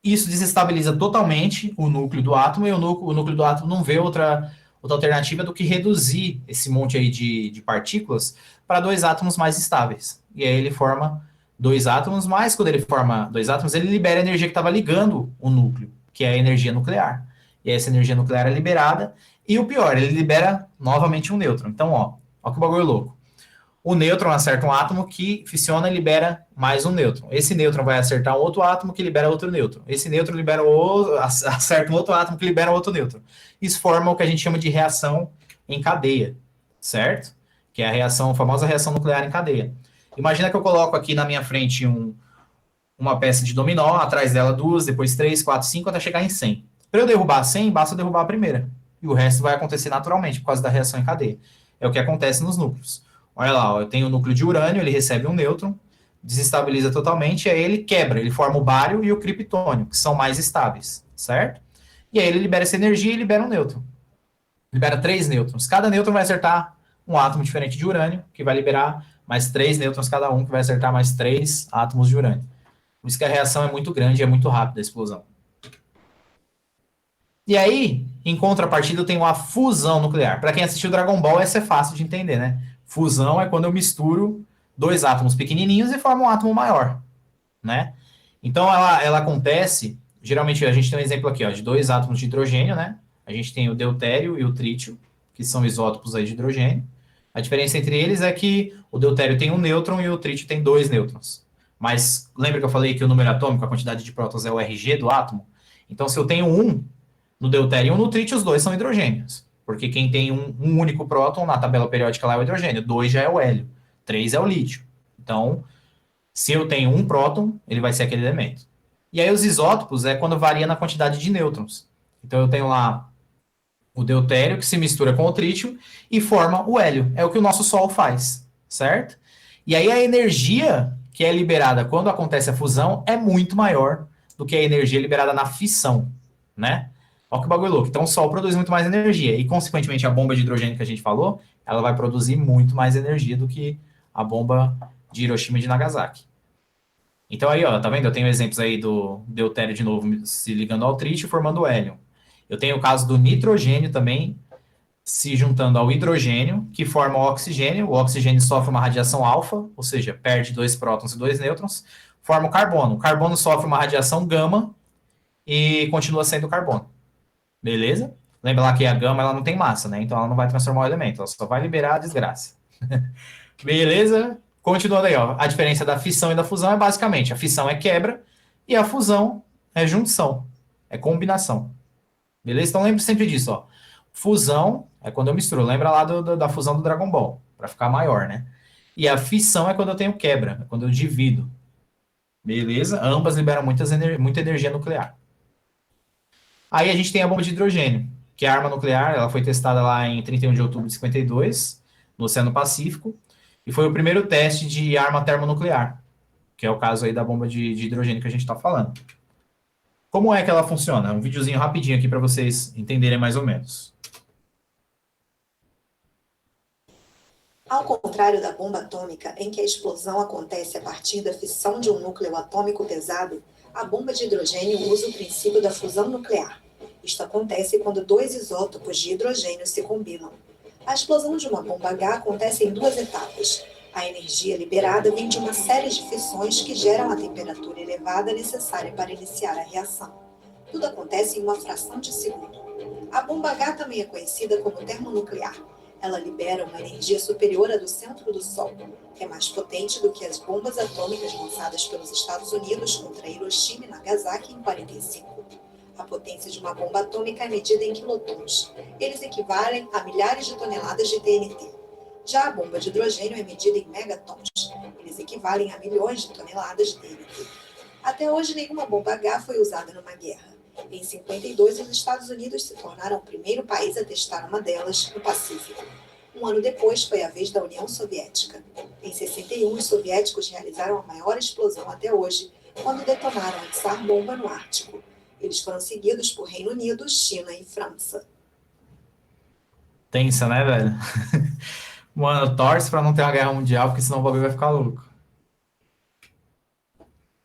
B: isso desestabiliza totalmente o núcleo do átomo, e o núcleo do átomo não vê outra alternativa do que reduzir esse monte aí de partículas para 2 átomos mais estáveis. E aí ele forma 2 átomos, mas quando ele forma 2 átomos, ele libera a energia que estava ligando o núcleo, que é a energia nuclear. E essa energia nuclear é liberada, e o pior, ele libera novamente um nêutron. Então, ó que bagulho louco. O nêutron acerta um átomo que fissiona e libera mais um nêutron. Esse nêutron vai acertar um outro átomo que libera outro nêutron. Esse nêutron acerta um outro átomo que libera outro nêutron. Isso forma o que a gente chama de reação em cadeia, certo? Que é a famosa reação nuclear em cadeia. Imagina que eu coloco aqui na minha frente uma peça de dominó, atrás dela 2, depois 3, 4, 5, até chegar em 100. Para eu derrubar 100, basta eu derrubar a primeira. e o resto vai acontecer naturalmente, por causa da reação em cadeia. É o que acontece nos núcleos. Olha lá, ó, eu tenho o núcleo de urânio, ele recebe um nêutron, desestabiliza totalmente, e aí ele quebra, ele forma o bário e o criptônio, que são mais estáveis, certo? E aí ele libera essa energia e libera um nêutron. Libera 3 nêutrons. Cada nêutron vai acertar um átomo diferente de urânio, que vai liberar mais 3 nêutrons cada um, que vai acertar mais 3 átomos de urânio. Por isso que a reação é muito grande e é muito rápida a explosão. E aí, em contrapartida, eu tenho a fusão nuclear. Para quem assistiu Dragon Ball, essa é fácil de entender, né? Fusão é quando eu misturo 2 átomos pequenininhos e formo um átomo maior, né? Então, ela acontece... Geralmente, a gente tem um exemplo aqui, ó, de 2 átomos de hidrogênio, né? A gente tem o deutério e o trítio, que são isótopos aí de hidrogênio. A diferença entre eles é que o deutério tem um nêutron e o trítio tem 2 nêutrons. Mas lembra que eu falei que o número atômico, a quantidade de prótons, é o RG do átomo? Então, se eu tenho 1 no deutério e 1 no trítio, os 2 são hidrogênios. Porque quem tem um único próton na tabela periódica lá é o hidrogênio. 2 já é o hélio. 3 é o lítio. Então, se eu tenho um próton, ele vai ser aquele elemento. E aí os isótopos é quando varia na quantidade de nêutrons. Então eu tenho lá o deutério que se mistura com o trítio e forma o hélio. É o que o nosso Sol faz, certo? E aí a energia que é liberada quando acontece a fusão é muito maior do que a energia liberada na fissão, né? Olha que bagulho louco. Então o Sol produz muito mais energia e, consequentemente, a bomba de hidrogênio que a gente falou, ela vai produzir muito mais energia do que a bomba de Hiroshima e de Nagasaki. Então aí, ó, tá vendo? Eu tenho exemplos aí do deutério de novo se ligando ao trítio, formando o hélio. Eu tenho o caso do nitrogênio também se juntando ao hidrogênio, que forma o oxigênio. O oxigênio sofre uma radiação alfa, ou seja, perde 2 prótons e 2 nêutrons, forma o carbono. O carbono sofre uma radiação gama e continua sendo carbono. Beleza? Lembra lá que a gama ela não tem massa, né? Então ela não vai transformar o elemento, ela só vai liberar a desgraça. Beleza? Continuando aí, ó. A diferença da fissão e da fusão é basicamente, a fissão é quebra e a fusão é junção, é combinação. Beleza? Então lembre sempre disso, ó. Fusão é quando eu misturo. Lembra lá da fusão do Dragon Ball, para ficar maior, né? E a fissão é quando eu tenho quebra, é quando eu divido. Beleza? Ambas liberam muita energia nuclear. Aí a gente tem a bomba de hidrogênio, que é a arma nuclear, ela foi testada lá em 31 de outubro de 52, no Oceano Pacífico, e foi o primeiro teste de arma termonuclear, que é o caso aí da bomba de hidrogênio que a gente está falando. Como é que ela funciona? Um videozinho rapidinho aqui para vocês entenderem mais ou menos.
D: Ao contrário da bomba atômica, em que a explosão acontece a partir da fissão de um núcleo atômico pesado, a bomba de hidrogênio usa o princípio da fusão nuclear. Isto acontece quando 2 isótopos de hidrogênio se combinam. A explosão de uma bomba H acontece em 2 etapas. A energia liberada vem de uma série de fissões que geram a temperatura elevada necessária para iniciar a reação. Tudo acontece em uma fração de segundo. A bomba H também é conhecida como termonuclear. Ela libera uma energia superior à do centro do Sol, que é mais potente do que as bombas atômicas lançadas pelos Estados Unidos contra Hiroshima e Nagasaki em 1945. A potência de uma bomba atômica é medida em quilotons. Eles equivalem a milhares de toneladas de TNT. Já a bomba de hidrogênio é medida em megatons. Eles equivalem a milhões de toneladas de TNT. Até hoje, nenhuma bomba H foi usada numa guerra. Em 52, os Estados Unidos se tornaram o primeiro país a testar uma delas no Pacífico. Um ano depois, foi a vez da União Soviética. Em 61, os soviéticos realizaram a maior explosão até hoje, quando detonaram a Tsar Bomba no Ártico. Eles foram seguidos por Reino Unido, China e França.
B: Tensa, né, velho? Mano, torce pra não ter uma guerra mundial, porque senão o bagulho vai ficar louco.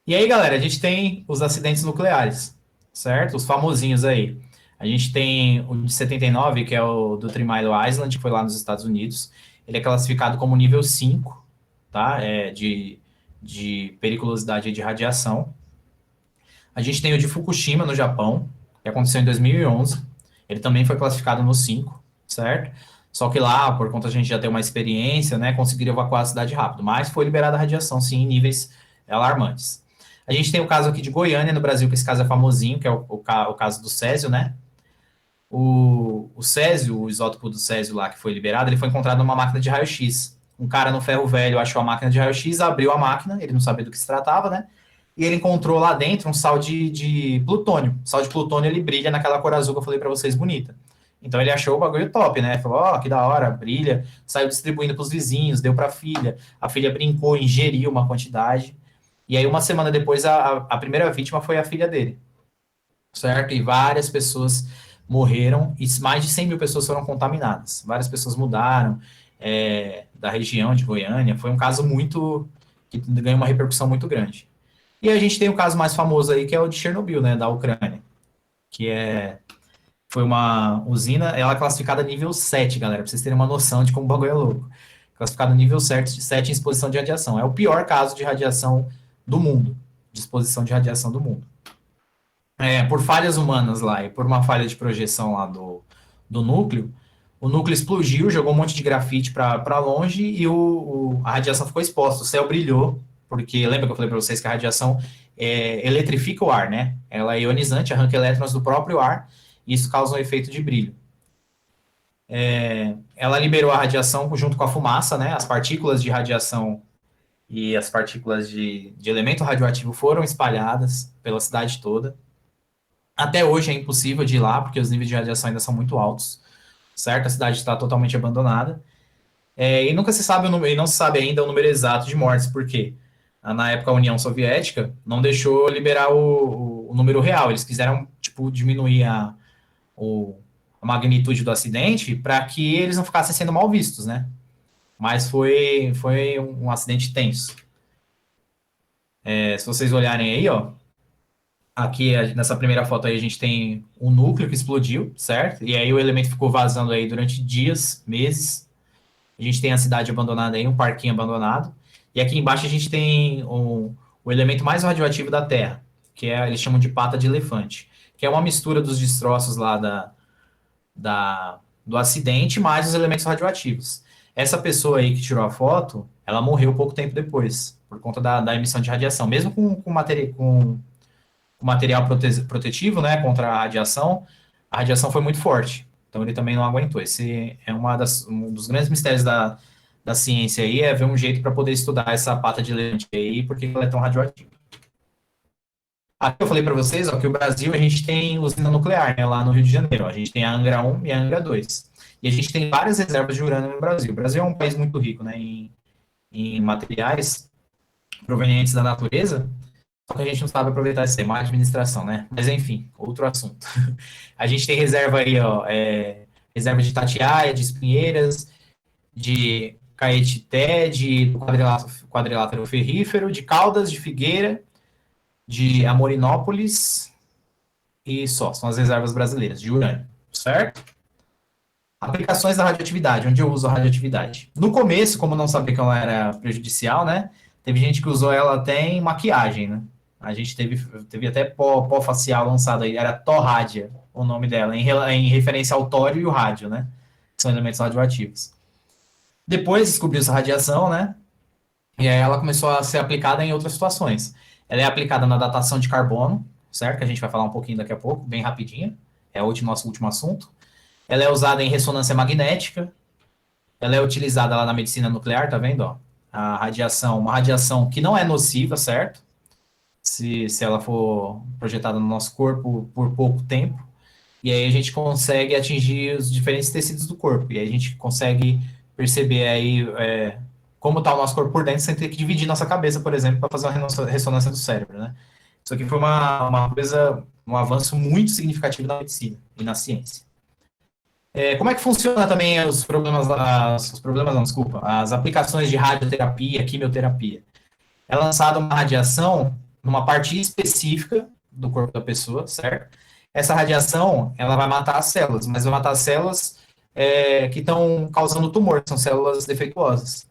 B: E aí, galera, a gente tem os acidentes nucleares, certo? Os famosinhos aí. A gente tem o de 79, que é o do Three Mile Island, que foi lá nos Estados Unidos. Ele é classificado como nível 5, tá? De periculosidade e de radiação. A gente tem o de Fukushima, no Japão, que aconteceu em 2011. Ele também foi classificado no 5, certo? Só que lá, por conta de a gente já ter uma experiência, né, conseguiram evacuar a cidade rápido. Mas foi liberada a radiação, sim, em níveis alarmantes. A gente tem o caso aqui de Goiânia, no Brasil, que esse caso é famosinho, que é o caso do césio, né? O césio, o isótopo do césio lá que foi liberado, ele foi encontrado numa máquina de raio-x. Um cara no ferro velho achou a máquina de raio-x, abriu a máquina, ele não sabia do que se tratava, né? E ele encontrou lá dentro um sal de plutônio. O sal de plutônio, ele brilha naquela cor azul que eu falei para vocês, bonita. Então ele achou o bagulho top, né? Falou, ó, que da hora, brilha. Saiu distribuindo pros vizinhos, deu pra filha. A filha brincou, ingeriu uma quantidade. E aí, uma semana depois, a primeira vítima foi a filha dele, certo? E várias pessoas morreram e mais de 100 mil pessoas foram contaminadas. Várias pessoas mudaram da região de Goiânia. Foi um caso que ganhou uma repercussão muito grande. E a gente tem o caso mais famoso aí, que é o de Chernobyl, né, da Ucrânia, que foi uma usina, ela é classificada nível 7, galera, pra vocês terem uma noção de como o bagulho é louco. Classificada nível 7 em exposição de radiação. É o pior caso de radiação do mundo, de exposição de radiação do mundo. Por falhas humanas lá e por uma falha de projeção lá do núcleo, o núcleo explodiu, jogou um monte de grafite para longe e a radiação ficou exposta, o céu brilhou, porque lembra que eu falei para vocês que a radiação eletrifica o ar, né? Ela é ionizante, arranca elétrons do próprio ar, e isso causa um efeito de brilho. Ela liberou a radiação junto com a fumaça, né? As partículas de radiação e as partículas de elemento radioativo foram espalhadas pela cidade toda. Até hoje é impossível de ir lá, porque os níveis de radiação ainda são muito altos, certo? A cidade está totalmente abandonada. E nunca se sabe e não se sabe ainda o número exato de mortes, porque na época a União Soviética não deixou liberar o número real. Eles quiseram, tipo, diminuir a magnitude do acidente para que eles não ficassem sendo mal vistos, né? Mas foi um acidente tenso. Se vocês olharem aí, ó, aqui nessa primeira foto aí a gente tem um núcleo que explodiu, certo? E aí o elemento ficou vazando aí durante dias, meses. A gente tem a cidade abandonada aí, um parquinho abandonado. E aqui embaixo a gente tem o elemento mais radioativo da Terra, que eles chamam de pata de elefante, que é uma mistura dos destroços lá do acidente mais os elementos radioativos. Essa pessoa aí que tirou a foto, ela morreu pouco tempo depois, por conta da emissão de radiação. Mesmo com material protetivo, né, contra a radiação foi muito forte. Então ele também não aguentou. Esse é um dos grandes mistérios da ciência aí, é ver um jeito para poder estudar essa pata de elefante aí, porque ela é tão radioativa. Aqui eu falei para vocês, ó, que o Brasil, a gente tem usina nuclear, né, lá no Rio de Janeiro. Ó, a gente tem a Angra 1 e a Angra 2. E a gente tem várias reservas de urânio no Brasil. O Brasil é um país muito rico, né, em materiais provenientes da natureza, só que a gente não sabe aproveitar isso aí, má administração, né? Mas enfim, outro assunto. A gente tem reserva aí, ó, reserva de Itatiaia, de Espinheiras, de Caetité, de quadrilátero ferrífero, de Caldas, de Figueira, de Amorinópolis e só. São as reservas brasileiras de urânio, certo? Aplicações da radioatividade, onde eu uso a radioatividade. No começo, como não sabia que ela era prejudicial, né? Teve gente que usou ela até em maquiagem, né? A gente teve até pó facial lançado aí, era Torrádia, o nome dela, em referência ao tório e o rádio, né? Que são elementos radioativos. Depois descobriu-se a radiação, né? E aí ela começou a ser aplicada em outras situações. Ela é aplicada na datação de carbono, certo? Que a gente vai falar um pouquinho daqui a pouco, bem rapidinho. É o nosso último assunto. Ela é usada em ressonância magnética. Ela é utilizada lá na medicina nuclear, tá vendo? Ó? Uma radiação que não é nociva, certo? Se ela for projetada no nosso corpo por pouco tempo. E aí a gente consegue atingir os diferentes tecidos do corpo. E aí a gente consegue perceber aí como está o nosso corpo por dentro sem ter que dividir nossa cabeça, por exemplo, para fazer uma ressonância do cérebro, né? Isso aqui foi um avanço muito significativo na medicina e na ciência. Como é que funciona também as aplicações de radioterapia, quimioterapia? É lançada uma radiação numa parte específica do corpo da pessoa, certo? Essa radiação, ela vai matar as células, mas vai matar as células que estão causando tumor, que são células defeituosas.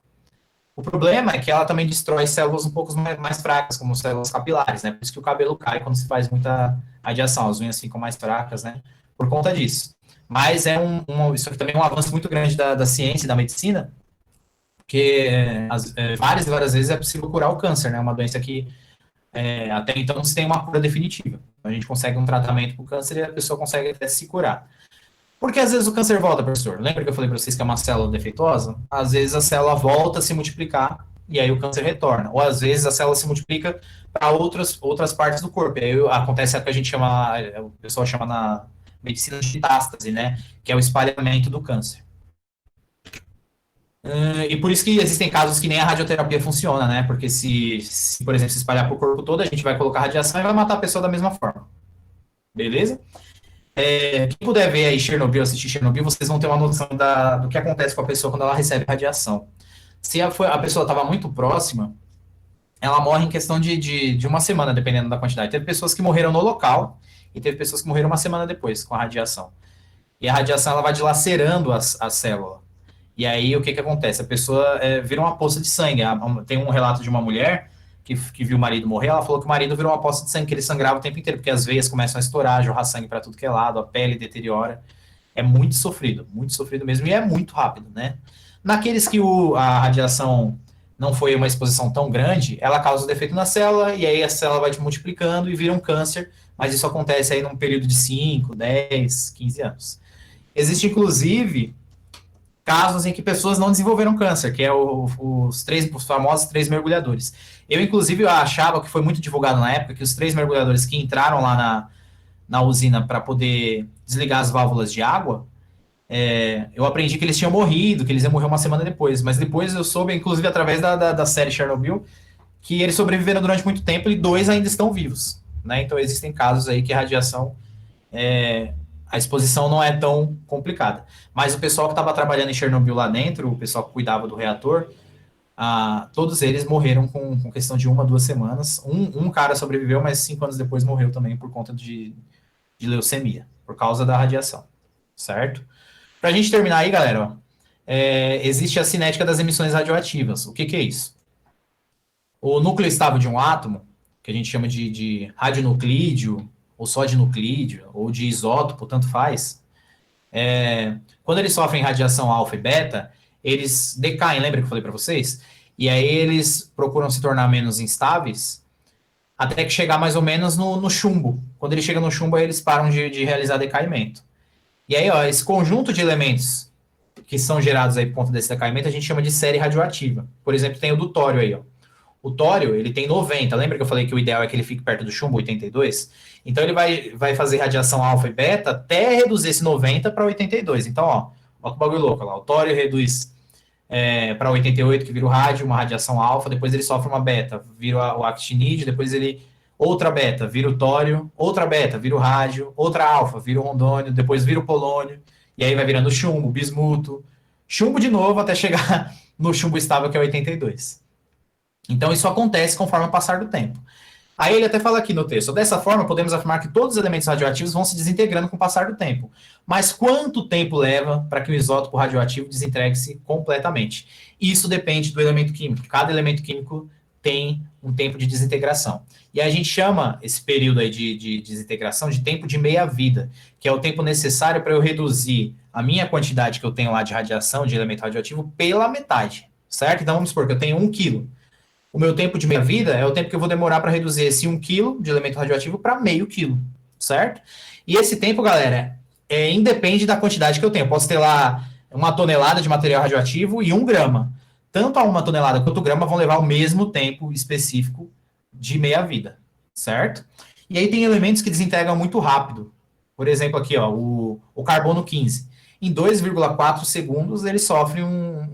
B: O problema é que ela também destrói células um pouco mais fracas, como células capilares, né? Por isso que o cabelo cai quando se faz muita radiação, as unhas ficam mais fracas, né? Por conta disso. Mas isso aqui também é um avanço muito grande da ciência e da medicina, porque várias e várias vezes é possível curar o câncer, né? Uma doença que até então não se tem uma cura definitiva. A gente consegue um tratamento para o câncer e a pessoa consegue até se curar. Porque às vezes o câncer volta, professor? Lembra que eu falei para vocês que é uma célula defeituosa? Às vezes a célula volta a se multiplicar e aí o câncer retorna. Ou às vezes a célula se multiplica para outras partes do corpo. E aí acontece o que a gente chama, o pessoal chama medicina de metástase, né? Que é o espalhamento do câncer. E por isso que existem casos que nem a radioterapia funciona, né? Porque se, por exemplo, se espalhar para o corpo todo, a gente vai colocar radiação e vai matar a pessoa da mesma forma. Beleza? Quem puder ver aí Chernobyl, assistir Chernobyl, vocês vão ter uma noção do que acontece com a pessoa quando ela recebe radiação. Se a pessoa estava muito próxima, ela morre em questão de uma semana, dependendo da quantidade. Teve pessoas que morreram no local e teve pessoas que morreram uma semana depois com a radiação. E a radiação ela vai dilacerando a célula. E aí o que acontece? A pessoa vira uma poça de sangue. Tem um relato de uma mulher que viu o marido morrer, ela falou que o marido virou uma poça de sangue, que ele sangrava o tempo inteiro, porque as veias começam a estourar, jorrar sangue para tudo que é lado, a pele deteriora. É muito sofrido mesmo, e é muito rápido, né? Naqueles que a radiação não foi uma exposição tão grande, ela causa defeito na célula, e aí a célula vai te multiplicando e vira um câncer, mas isso acontece aí num período de 5, 10, 15 anos. Existe, inclusive, casos em que pessoas não desenvolveram câncer, que é os famosos 3 mergulhadores. Eu, inclusive, achava que foi muito divulgado na época que os 3 mergulhadores que entraram lá na usina para poder desligar as válvulas de água, eu aprendi que eles tinham morrido, que eles iam morrer uma semana depois, mas depois eu soube, inclusive através da série Chernobyl, que eles sobreviveram durante muito tempo e 2 ainda estão vivos, né? Então existem casos aí que a radiação, a exposição não é tão complicada. Mas o pessoal que estava trabalhando em Chernobyl lá dentro, o pessoal que cuidava do reator, todos eles morreram com questão de 1 a 2 semanas. Um cara sobreviveu, mas 5 anos depois morreu também por conta de leucemia, por causa da radiação, certo? Para a gente terminar aí, galera, existe a cinética das emissões radioativas. O que é isso? O núcleo estável de um átomo, que a gente chama de radionuclídeo, ou só de nuclídeo, ou de isótopo, tanto faz, quando eles sofrem radiação alfa e beta, eles decaem, lembra que eu falei para vocês? E aí eles procuram se tornar menos instáveis, até que chegar mais ou menos no chumbo. Quando ele chega no chumbo, aí eles param de realizar decaimento. E aí, ó, esse conjunto de elementos que são gerados aí por conta desse decaimento, a gente chama de série radioativa. Por exemplo, tem o do tório aí, ó. O tório, ele tem 90. Lembra que eu falei que o ideal é que ele fique perto do chumbo, 82? Então, ele vai fazer radiação alfa e beta até reduzir esse 90 para 82. Então, ó que bagulho louco. Lá. O tório reduz para 88, que vira o rádio, uma radiação alfa. Depois ele sofre uma beta, vira o actinídeo. Depois ele... Outra beta, vira o tório. Outra beta, vira o rádio. Outra alfa, vira o rondônio. Depois vira o polônio. E aí vai virando chumbo, bismuto. Chumbo de novo até chegar no chumbo estável, que é 82. Então, isso acontece conforme o passar do tempo. Aí ele até fala aqui no texto, dessa forma, podemos afirmar que todos os elementos radioativos vão se desintegrando com o passar do tempo. Mas quanto tempo leva para que o isótopo radioativo desintegre-se completamente? Isso depende do elemento químico. Cada elemento químico tem um tempo de desintegração. E a gente chama esse período aí de desintegração de tempo de meia-vida, que é o tempo necessário para eu reduzir a minha quantidade que eu tenho lá de radiação, de elemento radioativo, pela metade, certo? Então, vamos supor que eu tenho 1 quilo. O meu tempo de meia-vida é o tempo que eu vou demorar para reduzir esse 1 quilo de elemento radioativo para meio quilo, certo? E esse tempo, galera, independe da quantidade que eu tenho. Eu posso ter lá 1 tonelada de material radioativo e 1 grama. Tanto a 1 tonelada quanto 1 grama vão levar o mesmo tempo específico de meia-vida, certo? E aí tem elementos que desintegram muito rápido. Por exemplo, aqui, ó, o carbono 15. Em 2,4 segundos, ele sofre uma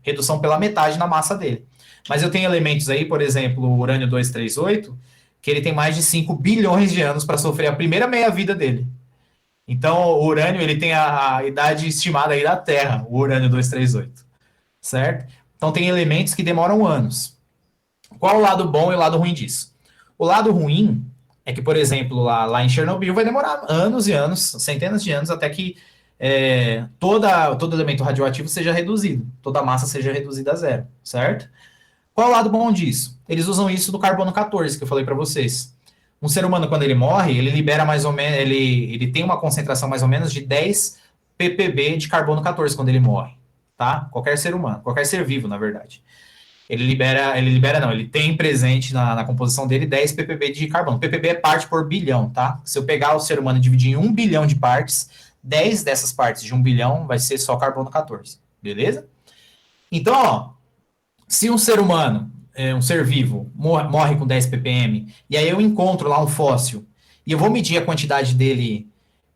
B: redução pela metade na massa dele. Mas eu tenho elementos aí, por exemplo, o urânio 238, que ele tem mais de 5 bilhões de anos para sofrer a primeira meia-vida dele. Então, o urânio, ele tem a idade estimada aí da Terra, o urânio 238, certo? Então, tem elementos que demoram anos. Qual o lado bom e o lado ruim disso? O lado ruim é que, por exemplo, lá em Chernobyl vai demorar anos e anos, centenas de anos, até que todo elemento radioativo seja reduzido, toda a massa seja reduzida a zero, certo? Qual é o lado bom disso? Eles usam isso do carbono 14, que eu falei para vocês. Um ser humano, quando ele morre, ele libera mais ou menos, ele tem uma concentração mais ou menos de 10 ppb de carbono 14 quando ele morre, tá? Qualquer ser humano, qualquer ser vivo, na verdade. Ele tem presente na composição dele 10 ppb de carbono. ppb é parte por bilhão, tá? Se eu pegar o ser humano e dividir em 1 bilhão de partes, 10 dessas partes de 1 bilhão vai ser só carbono 14, beleza? Então, ó, se um ser humano, um ser vivo, morre com 10 ppm, e aí eu encontro lá um fóssil, e eu vou medir a quantidade dele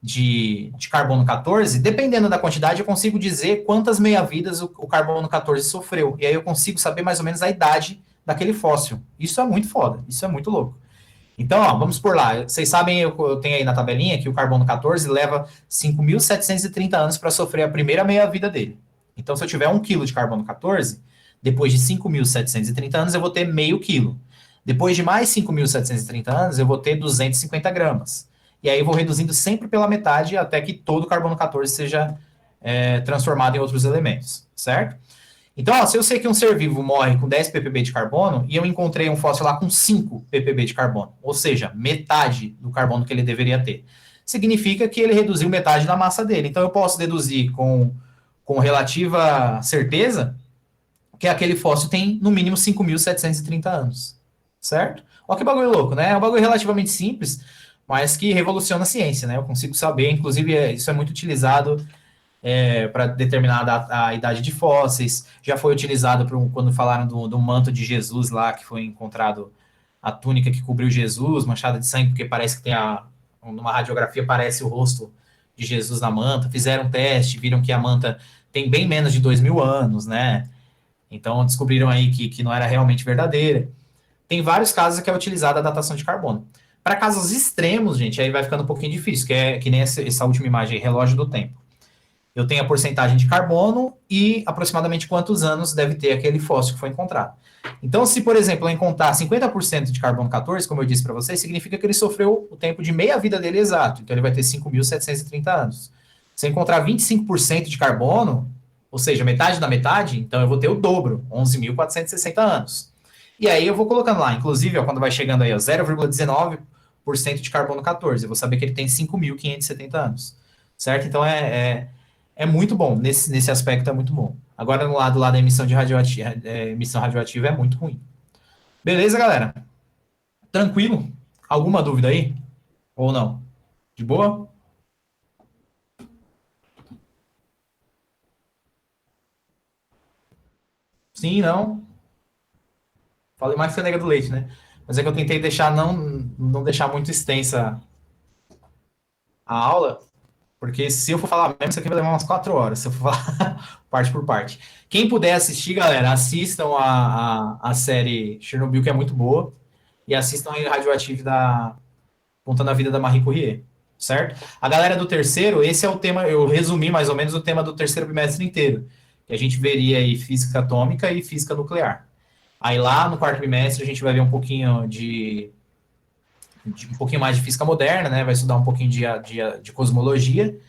B: de carbono 14, dependendo da quantidade, eu consigo dizer quantas meia-vidas o carbono 14 sofreu. E aí eu consigo saber mais ou menos a idade daquele fóssil. Isso é muito foda, isso é muito louco. Então, ó, vamos por lá. Vocês sabem, eu tenho aí na tabelinha que o carbono 14 leva 5.730 anos para sofrer a primeira meia-vida dele. Então, se eu tiver 1 quilo de carbono 14, depois de 5.730 anos, eu vou ter meio quilo. Depois de mais 5.730 anos, eu vou ter 250 gramas. E aí eu vou reduzindo sempre pela metade até que todo o carbono 14 seja transformado em outros elementos, certo? Então, ó, se eu sei que um ser vivo morre com 10 ppb de carbono e eu encontrei um fóssil lá com 5 ppb de carbono, ou seja, metade do carbono que ele deveria ter, significa que ele reduziu metade da massa dele. Então, eu posso deduzir com relativa certeza que aquele fóssil tem, no mínimo, 5.730 anos, certo? Olha que bagulho louco, né? É um bagulho relativamente simples, mas que revoluciona a ciência, né? Eu consigo saber, inclusive, isso é muito utilizado para determinar a idade de fósseis, já foi utilizado quando falaram do manto de Jesus lá, que foi encontrado a túnica que cobriu Jesus, manchada de sangue, porque parece que tem numa radiografia parece o rosto de Jesus na manta, fizeram um teste, viram que a manta tem bem menos de 2.000 anos, né? Então descobriram aí que não era realmente verdadeira. Tem vários casos que é utilizada a datação de carbono. Para casos extremos, gente, aí vai ficando um pouquinho difícil, que nem essa última imagem aí, relógio do tempo. Eu tenho a porcentagem de carbono e aproximadamente quantos anos deve ter aquele fóssil que foi encontrado. Então, se, por exemplo, eu encontrar 50% de carbono 14, como eu disse para vocês, significa que ele sofreu o tempo de meia vida dele exato. Então, ele vai ter 5.730 anos. Se eu encontrar 25% de carbono, ou seja, metade da metade, então eu vou ter o dobro, 11.460 anos. E aí eu vou colocando lá, inclusive, ó, quando vai chegando aí, 0,19% de carbono 14, eu vou saber que ele tem 5.570 anos. Certo? Então, é muito bom, nesse aspecto é muito bom. Agora, no lado lá da emissão emissão radioativa é muito ruim. Beleza, galera? Tranquilo? Alguma dúvida aí? Ou não? De boa? Sim, não? Falei mais que a nega do leite, né? Mas é que eu tentei deixar, não deixar muito extensa a aula, porque se eu for falar mesmo, isso aqui vai levar umas 4 horas, se eu for falar parte por parte. Quem puder assistir, galera, assistam a série Chernobyl, que é muito boa, e assistam a Radioactive contando a vida da Marie Curie, certo? A galera do terceiro, esse é o tema, eu resumi mais ou menos o tema do terceiro bimestre inteiro, que a gente veria aí física atômica e física nuclear. Aí lá no quarto bimestre a gente vai ver um pouquinho um pouquinho mais de física moderna, né? Vai estudar um pouquinho de cosmologia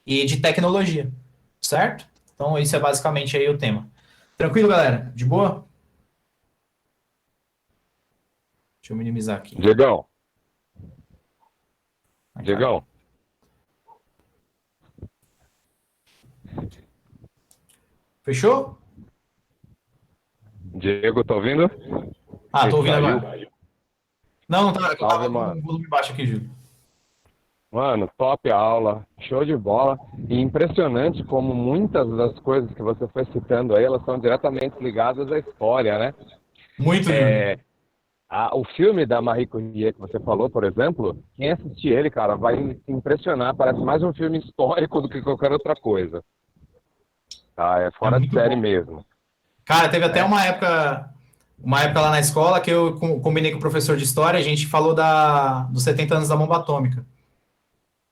B: e de tecnologia, certo? Então, isso é basicamente aí o tema. Tranquilo, galera? De boa? Deixa eu minimizar aqui.
G: Diegão. Diegão.
B: Fechou?
G: Diego, tá ouvindo?
B: Ah, tô ouvindo
G: Saiu?
B: agora. Não tá. Eu tava com
G: mano.
B: o volume baixo aqui, Júlio.
G: Mano, top a aula, show de bola. E impressionante como muitas das coisas que você foi citando aí, elas são diretamente ligadas à história, né?
B: Muito, Júlio.
G: O filme da Marie Curie que você falou, por exemplo, quem assistir ele, cara, vai se impressionar. Parece mais um filme histórico do que qualquer outra coisa. Tá, é fora de série mesmo.
B: Cara, teve até uma época lá na escola que eu combinei com o professor de história, a gente falou dos 70 anos da bomba atômica.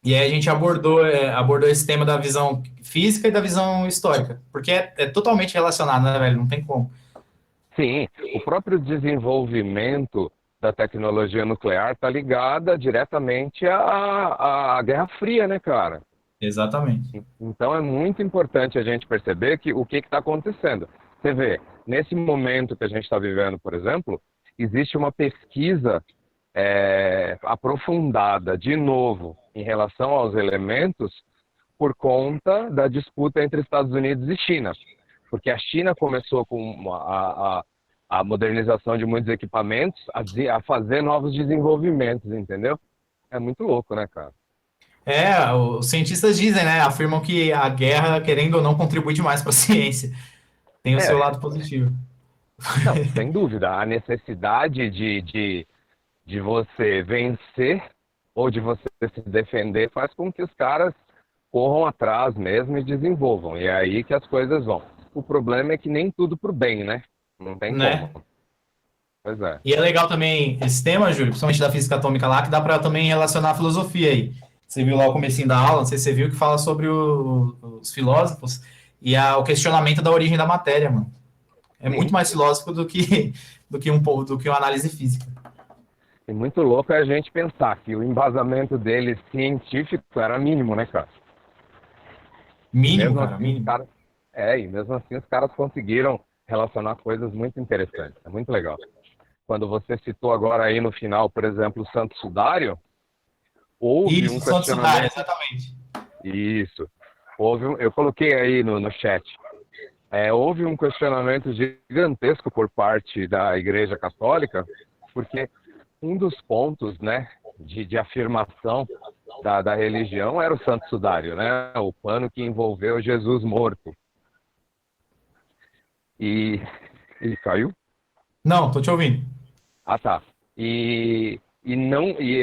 B: E aí a gente abordou esse tema da visão física e da visão histórica, porque é totalmente relacionado, né, velho? Não tem como.
G: Sim, o próprio desenvolvimento da tecnologia nuclear está ligada diretamente à Guerra Fria, né, cara?
B: Exatamente.
G: Então é muito importante a gente perceber o que está acontecendo. Você vê, nesse momento que a gente está vivendo, por exemplo, existe uma pesquisa aprofundada, de novo, em relação aos elementos, por conta da disputa entre Estados Unidos e China. Porque a China começou com a modernização de muitos equipamentos, a fazer novos desenvolvimentos, entendeu? É muito louco, né, cara?
B: Os cientistas dizem, né? Afirmam que a guerra, querendo ou não, contribui demais para a ciência. Tem o seu lado positivo.
G: Não, sem dúvida. A necessidade de você vencer ou de você se defender faz com que os caras corram atrás mesmo e desenvolvam. E é aí que as coisas vão. O problema é que nem tudo pro bem, né? Não tem
B: Né?
G: como. Pois é.
B: E é legal também esse tema, Júlio, principalmente da física atômica lá, que dá para também relacionar a filosofia aí. Você viu lá o comecinho da aula, não sei se você viu, que fala sobre os filósofos e o questionamento da origem da matéria, mano. É muito
G: Sim.
B: mais filósofo do que uma análise física.
G: E muito louco é a gente pensar que o embasamento dele científico era mínimo, né, cara?
B: Mínimo,
G: Mesmo
B: cara,
G: assim,
B: mínimo.
G: e mesmo assim os caras conseguiram relacionar coisas muito interessantes. É muito legal. Quando você citou agora aí no final, por exemplo, o Santo Sudário, houve um
B: Isso, Santo Sudário,
G: questionamento.
B: exatamente.
G: Isso. Eu coloquei aí no chat. Houve um questionamento gigantesco por parte da Igreja Católica, porque um dos pontos, né, de afirmação da religião era o Santo Sudário, né, o pano que envolveu Jesus morto. E ele caiu?
B: Não, tô te ouvindo.
G: Ah, tá. E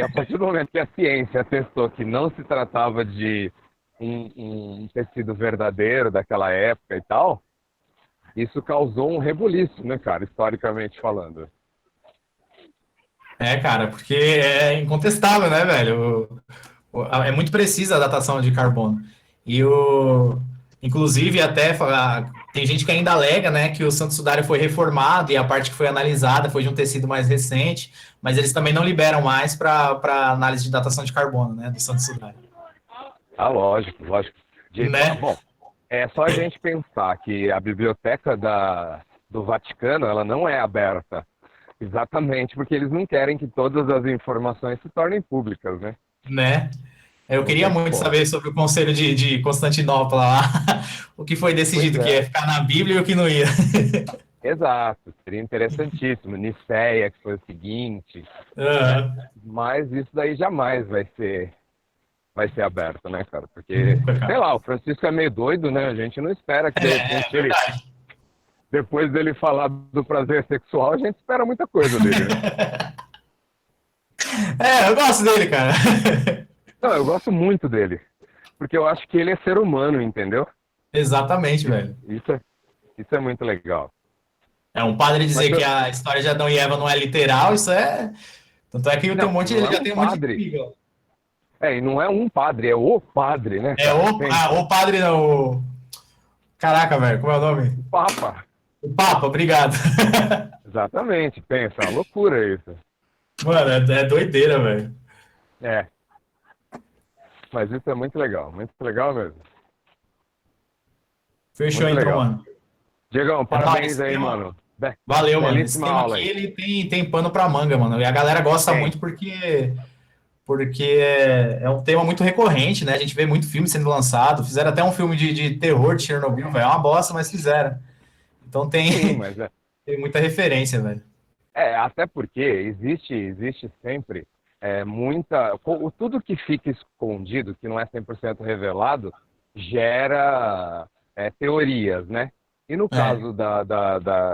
G: a partir do momento que a ciência atestou que não se tratava de um tecido verdadeiro daquela época e tal, isso causou um rebuliço, né, cara, historicamente falando.
B: Cara, porque é incontestável, né, velho? É muito precisa a datação de carbono. Inclusive, até tem gente que ainda alega, né, que o Santo Sudário foi reformado e a parte que foi analisada foi de um tecido mais recente, mas eles também não liberam mais para análise de datação de carbono, né, do Santo Sudário.
G: Ah, lógico.
B: Né?
G: Bom, é só a gente pensar que a biblioteca do Vaticano, ela não é aberta, exatamente porque eles não querem que todas as informações se tornem públicas, né?
B: Né? Eu
G: Não
B: queria
G: tem
B: muito
G: como.
B: saber sobre o Conselho de Constantinopla lá, o que foi decidido,
G: Pois
B: que
G: é.
B: ia ficar na Bíblia e o que não ia.
G: Exato, seria interessantíssimo. Nicéia, que foi o seguinte,
B: Aham.
G: mas isso daí jamais vai ser aberto, né, cara? Porque,
B: Nunca,
G: sei
B: cara.
G: lá, o Francisco é meio doido, né? A gente não espera que, de repente,
B: Verdade.
G: depois dele falar do prazer sexual, a gente espera muita coisa dele, né?
B: Eu gosto dele, cara.
G: Não, eu gosto muito dele, porque eu acho que ele é ser humano, entendeu?
B: Exatamente, velho.
G: Isso é muito legal.
B: Um padre
G: Mas
B: dizer que a história de Adão e Eva não é literal, isso é. Tanto é que
G: não,
B: ele
G: não é
B: já
G: um
B: tem um monte de
G: padre.
B: briga.
G: E não é um padre, é o padre, né, cara?
B: O padre não. Caraca, velho, como é o nome?
G: O Papa.
B: O Papa, obrigado.
G: Exatamente, pensa, é uma loucura isso.
B: Mano, é doideira, velho.
G: Mas isso é muito legal mesmo.
B: Fechou
G: Muito
B: então,
G: legal. mano. Diegão, parabéns aí, mano.
B: Valeu, mano. Esse
G: Belíssima
B: tema
G: aula
B: aqui,
G: aí.
B: ele tem pano pra manga, mano. E a galera gosta muito porque é um tema muito recorrente, né? A gente vê muito filme sendo lançado. Fizeram até um filme de terror de Chernobyl, velho. É uma bosta, mas fizeram. Então
G: Sim, mas
B: tem muita referência, velho.
G: até porque existe sempre tudo que fica escondido, que não é 100% revelado, gera teorias, né? E no caso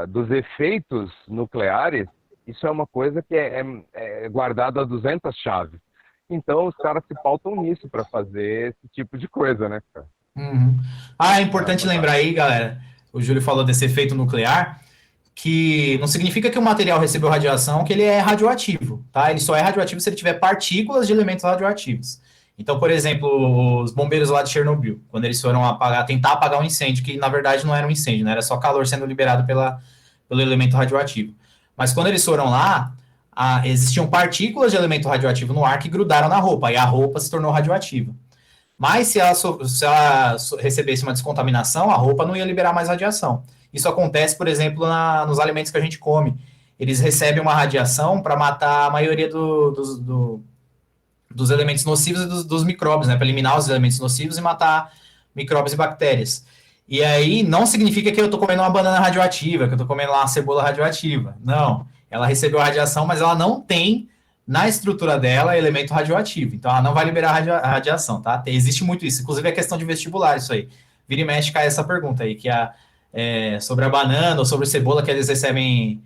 G: dos efeitos nucleares, isso é uma coisa que é guardada a 200 chaves. Então os caras se pautam nisso para fazer esse tipo de coisa, né, cara?
B: Uhum. É importante lembrar aí, galera, o Júlio falou desse efeito nuclear, que não significa que o material recebeu radiação, que ele é radioativo, tá? Ele só é radioativo se ele tiver partículas de elementos radioativos. Então, por exemplo, os bombeiros lá de Chernobyl, quando eles foram tentar apagar um incêndio, que na verdade não era um incêndio, né? Era só calor sendo liberado pelo elemento radioativo. Mas quando eles foram lá, existiam partículas de elemento radioativo no ar que grudaram na roupa, e a roupa se tornou radioativa. Mas se ela recebesse uma descontaminação, a roupa não ia liberar mais radiação. Isso acontece, por exemplo, nos alimentos que a gente come. Eles recebem uma radiação para matar a maioria dos elementos nocivos e dos micróbios, né? Para eliminar os elementos nocivos e matar micróbios e bactérias. E aí não significa que eu estou comendo uma banana radioativa, que eu estou comendo lá uma cebola radioativa. Não. Ela recebeu radiação, mas ela não tem na estrutura dela elemento radioativo. Então ela não vai liberar a radiação, tá? Existe muito isso. Inclusive é questão de vestibular isso aí. Vira e mexe cai essa pergunta aí, que sobre a banana ou sobre a cebola, que eles recebem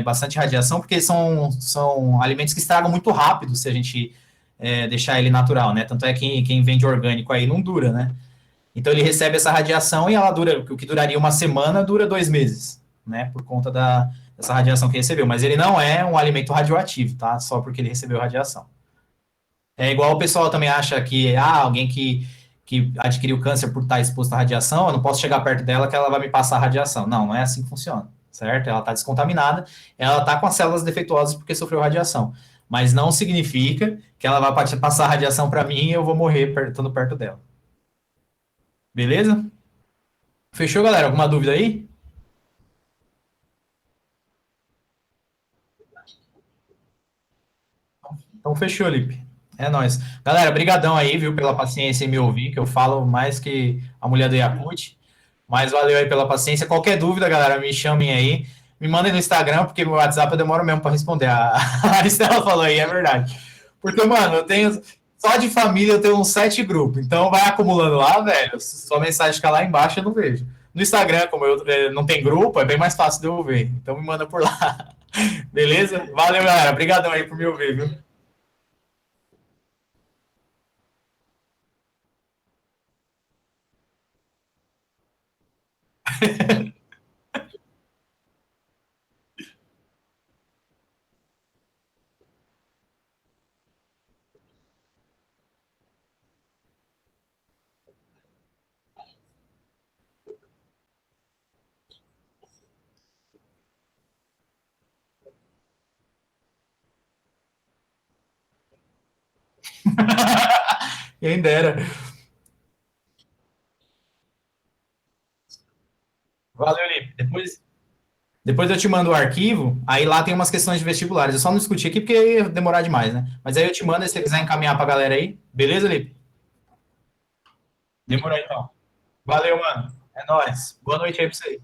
B: bastante radiação, porque são alimentos que estragam muito rápido se a gente deixar ele natural, né? Tanto é que quem vende orgânico aí não dura, né? Então ele recebe essa radiação e ela dura, o que duraria uma semana, dura 2 meses, né? Por conta dessa radiação que recebeu. Mas ele não é um alimento radioativo, tá? Só porque ele recebeu radiação. É igual o pessoal também acha que, alguém que adquiriu câncer por estar exposto à radiação, eu não posso chegar perto dela que ela vai me passar radiação. Não, não é assim que funciona, certo? Ela está descontaminada, ela está com as células defeituosas porque sofreu radiação. Mas não significa que ela vai passar radiação para mim e eu vou morrer estando perto dela. Beleza? Fechou, galera? Alguma dúvida aí? Então fechou, Lipe. É nóis. Galera, brigadão aí, viu, pela paciência em me ouvir, que eu falo mais que a mulher do Yakut. Mas valeu aí pela paciência. Qualquer dúvida, galera, me chamem aí. Me mandem no Instagram, porque meu WhatsApp eu demoro mesmo para responder. A Estela falou aí, é verdade. Porque, mano, eu tenho... Só de família eu tenho uns 7 grupos. Então vai acumulando lá, velho. Sua mensagem fica lá embaixo, eu não vejo. No Instagram, como eu não tem grupo, é bem mais fácil de eu ver. Então me manda por lá. Beleza? Valeu, galera. Obrigadão aí por me ouvir, viu? Quem dera. Valeu, Lipe. Depois eu te mando o arquivo, aí lá tem umas questões de vestibulares. Eu só não discuti aqui porque ia demorar demais, né? Mas aí eu te mando e se você quiser encaminhar pra galera aí. Beleza, Lipe? Demorou então. Valeu, mano. É nóis. Boa noite aí pra você.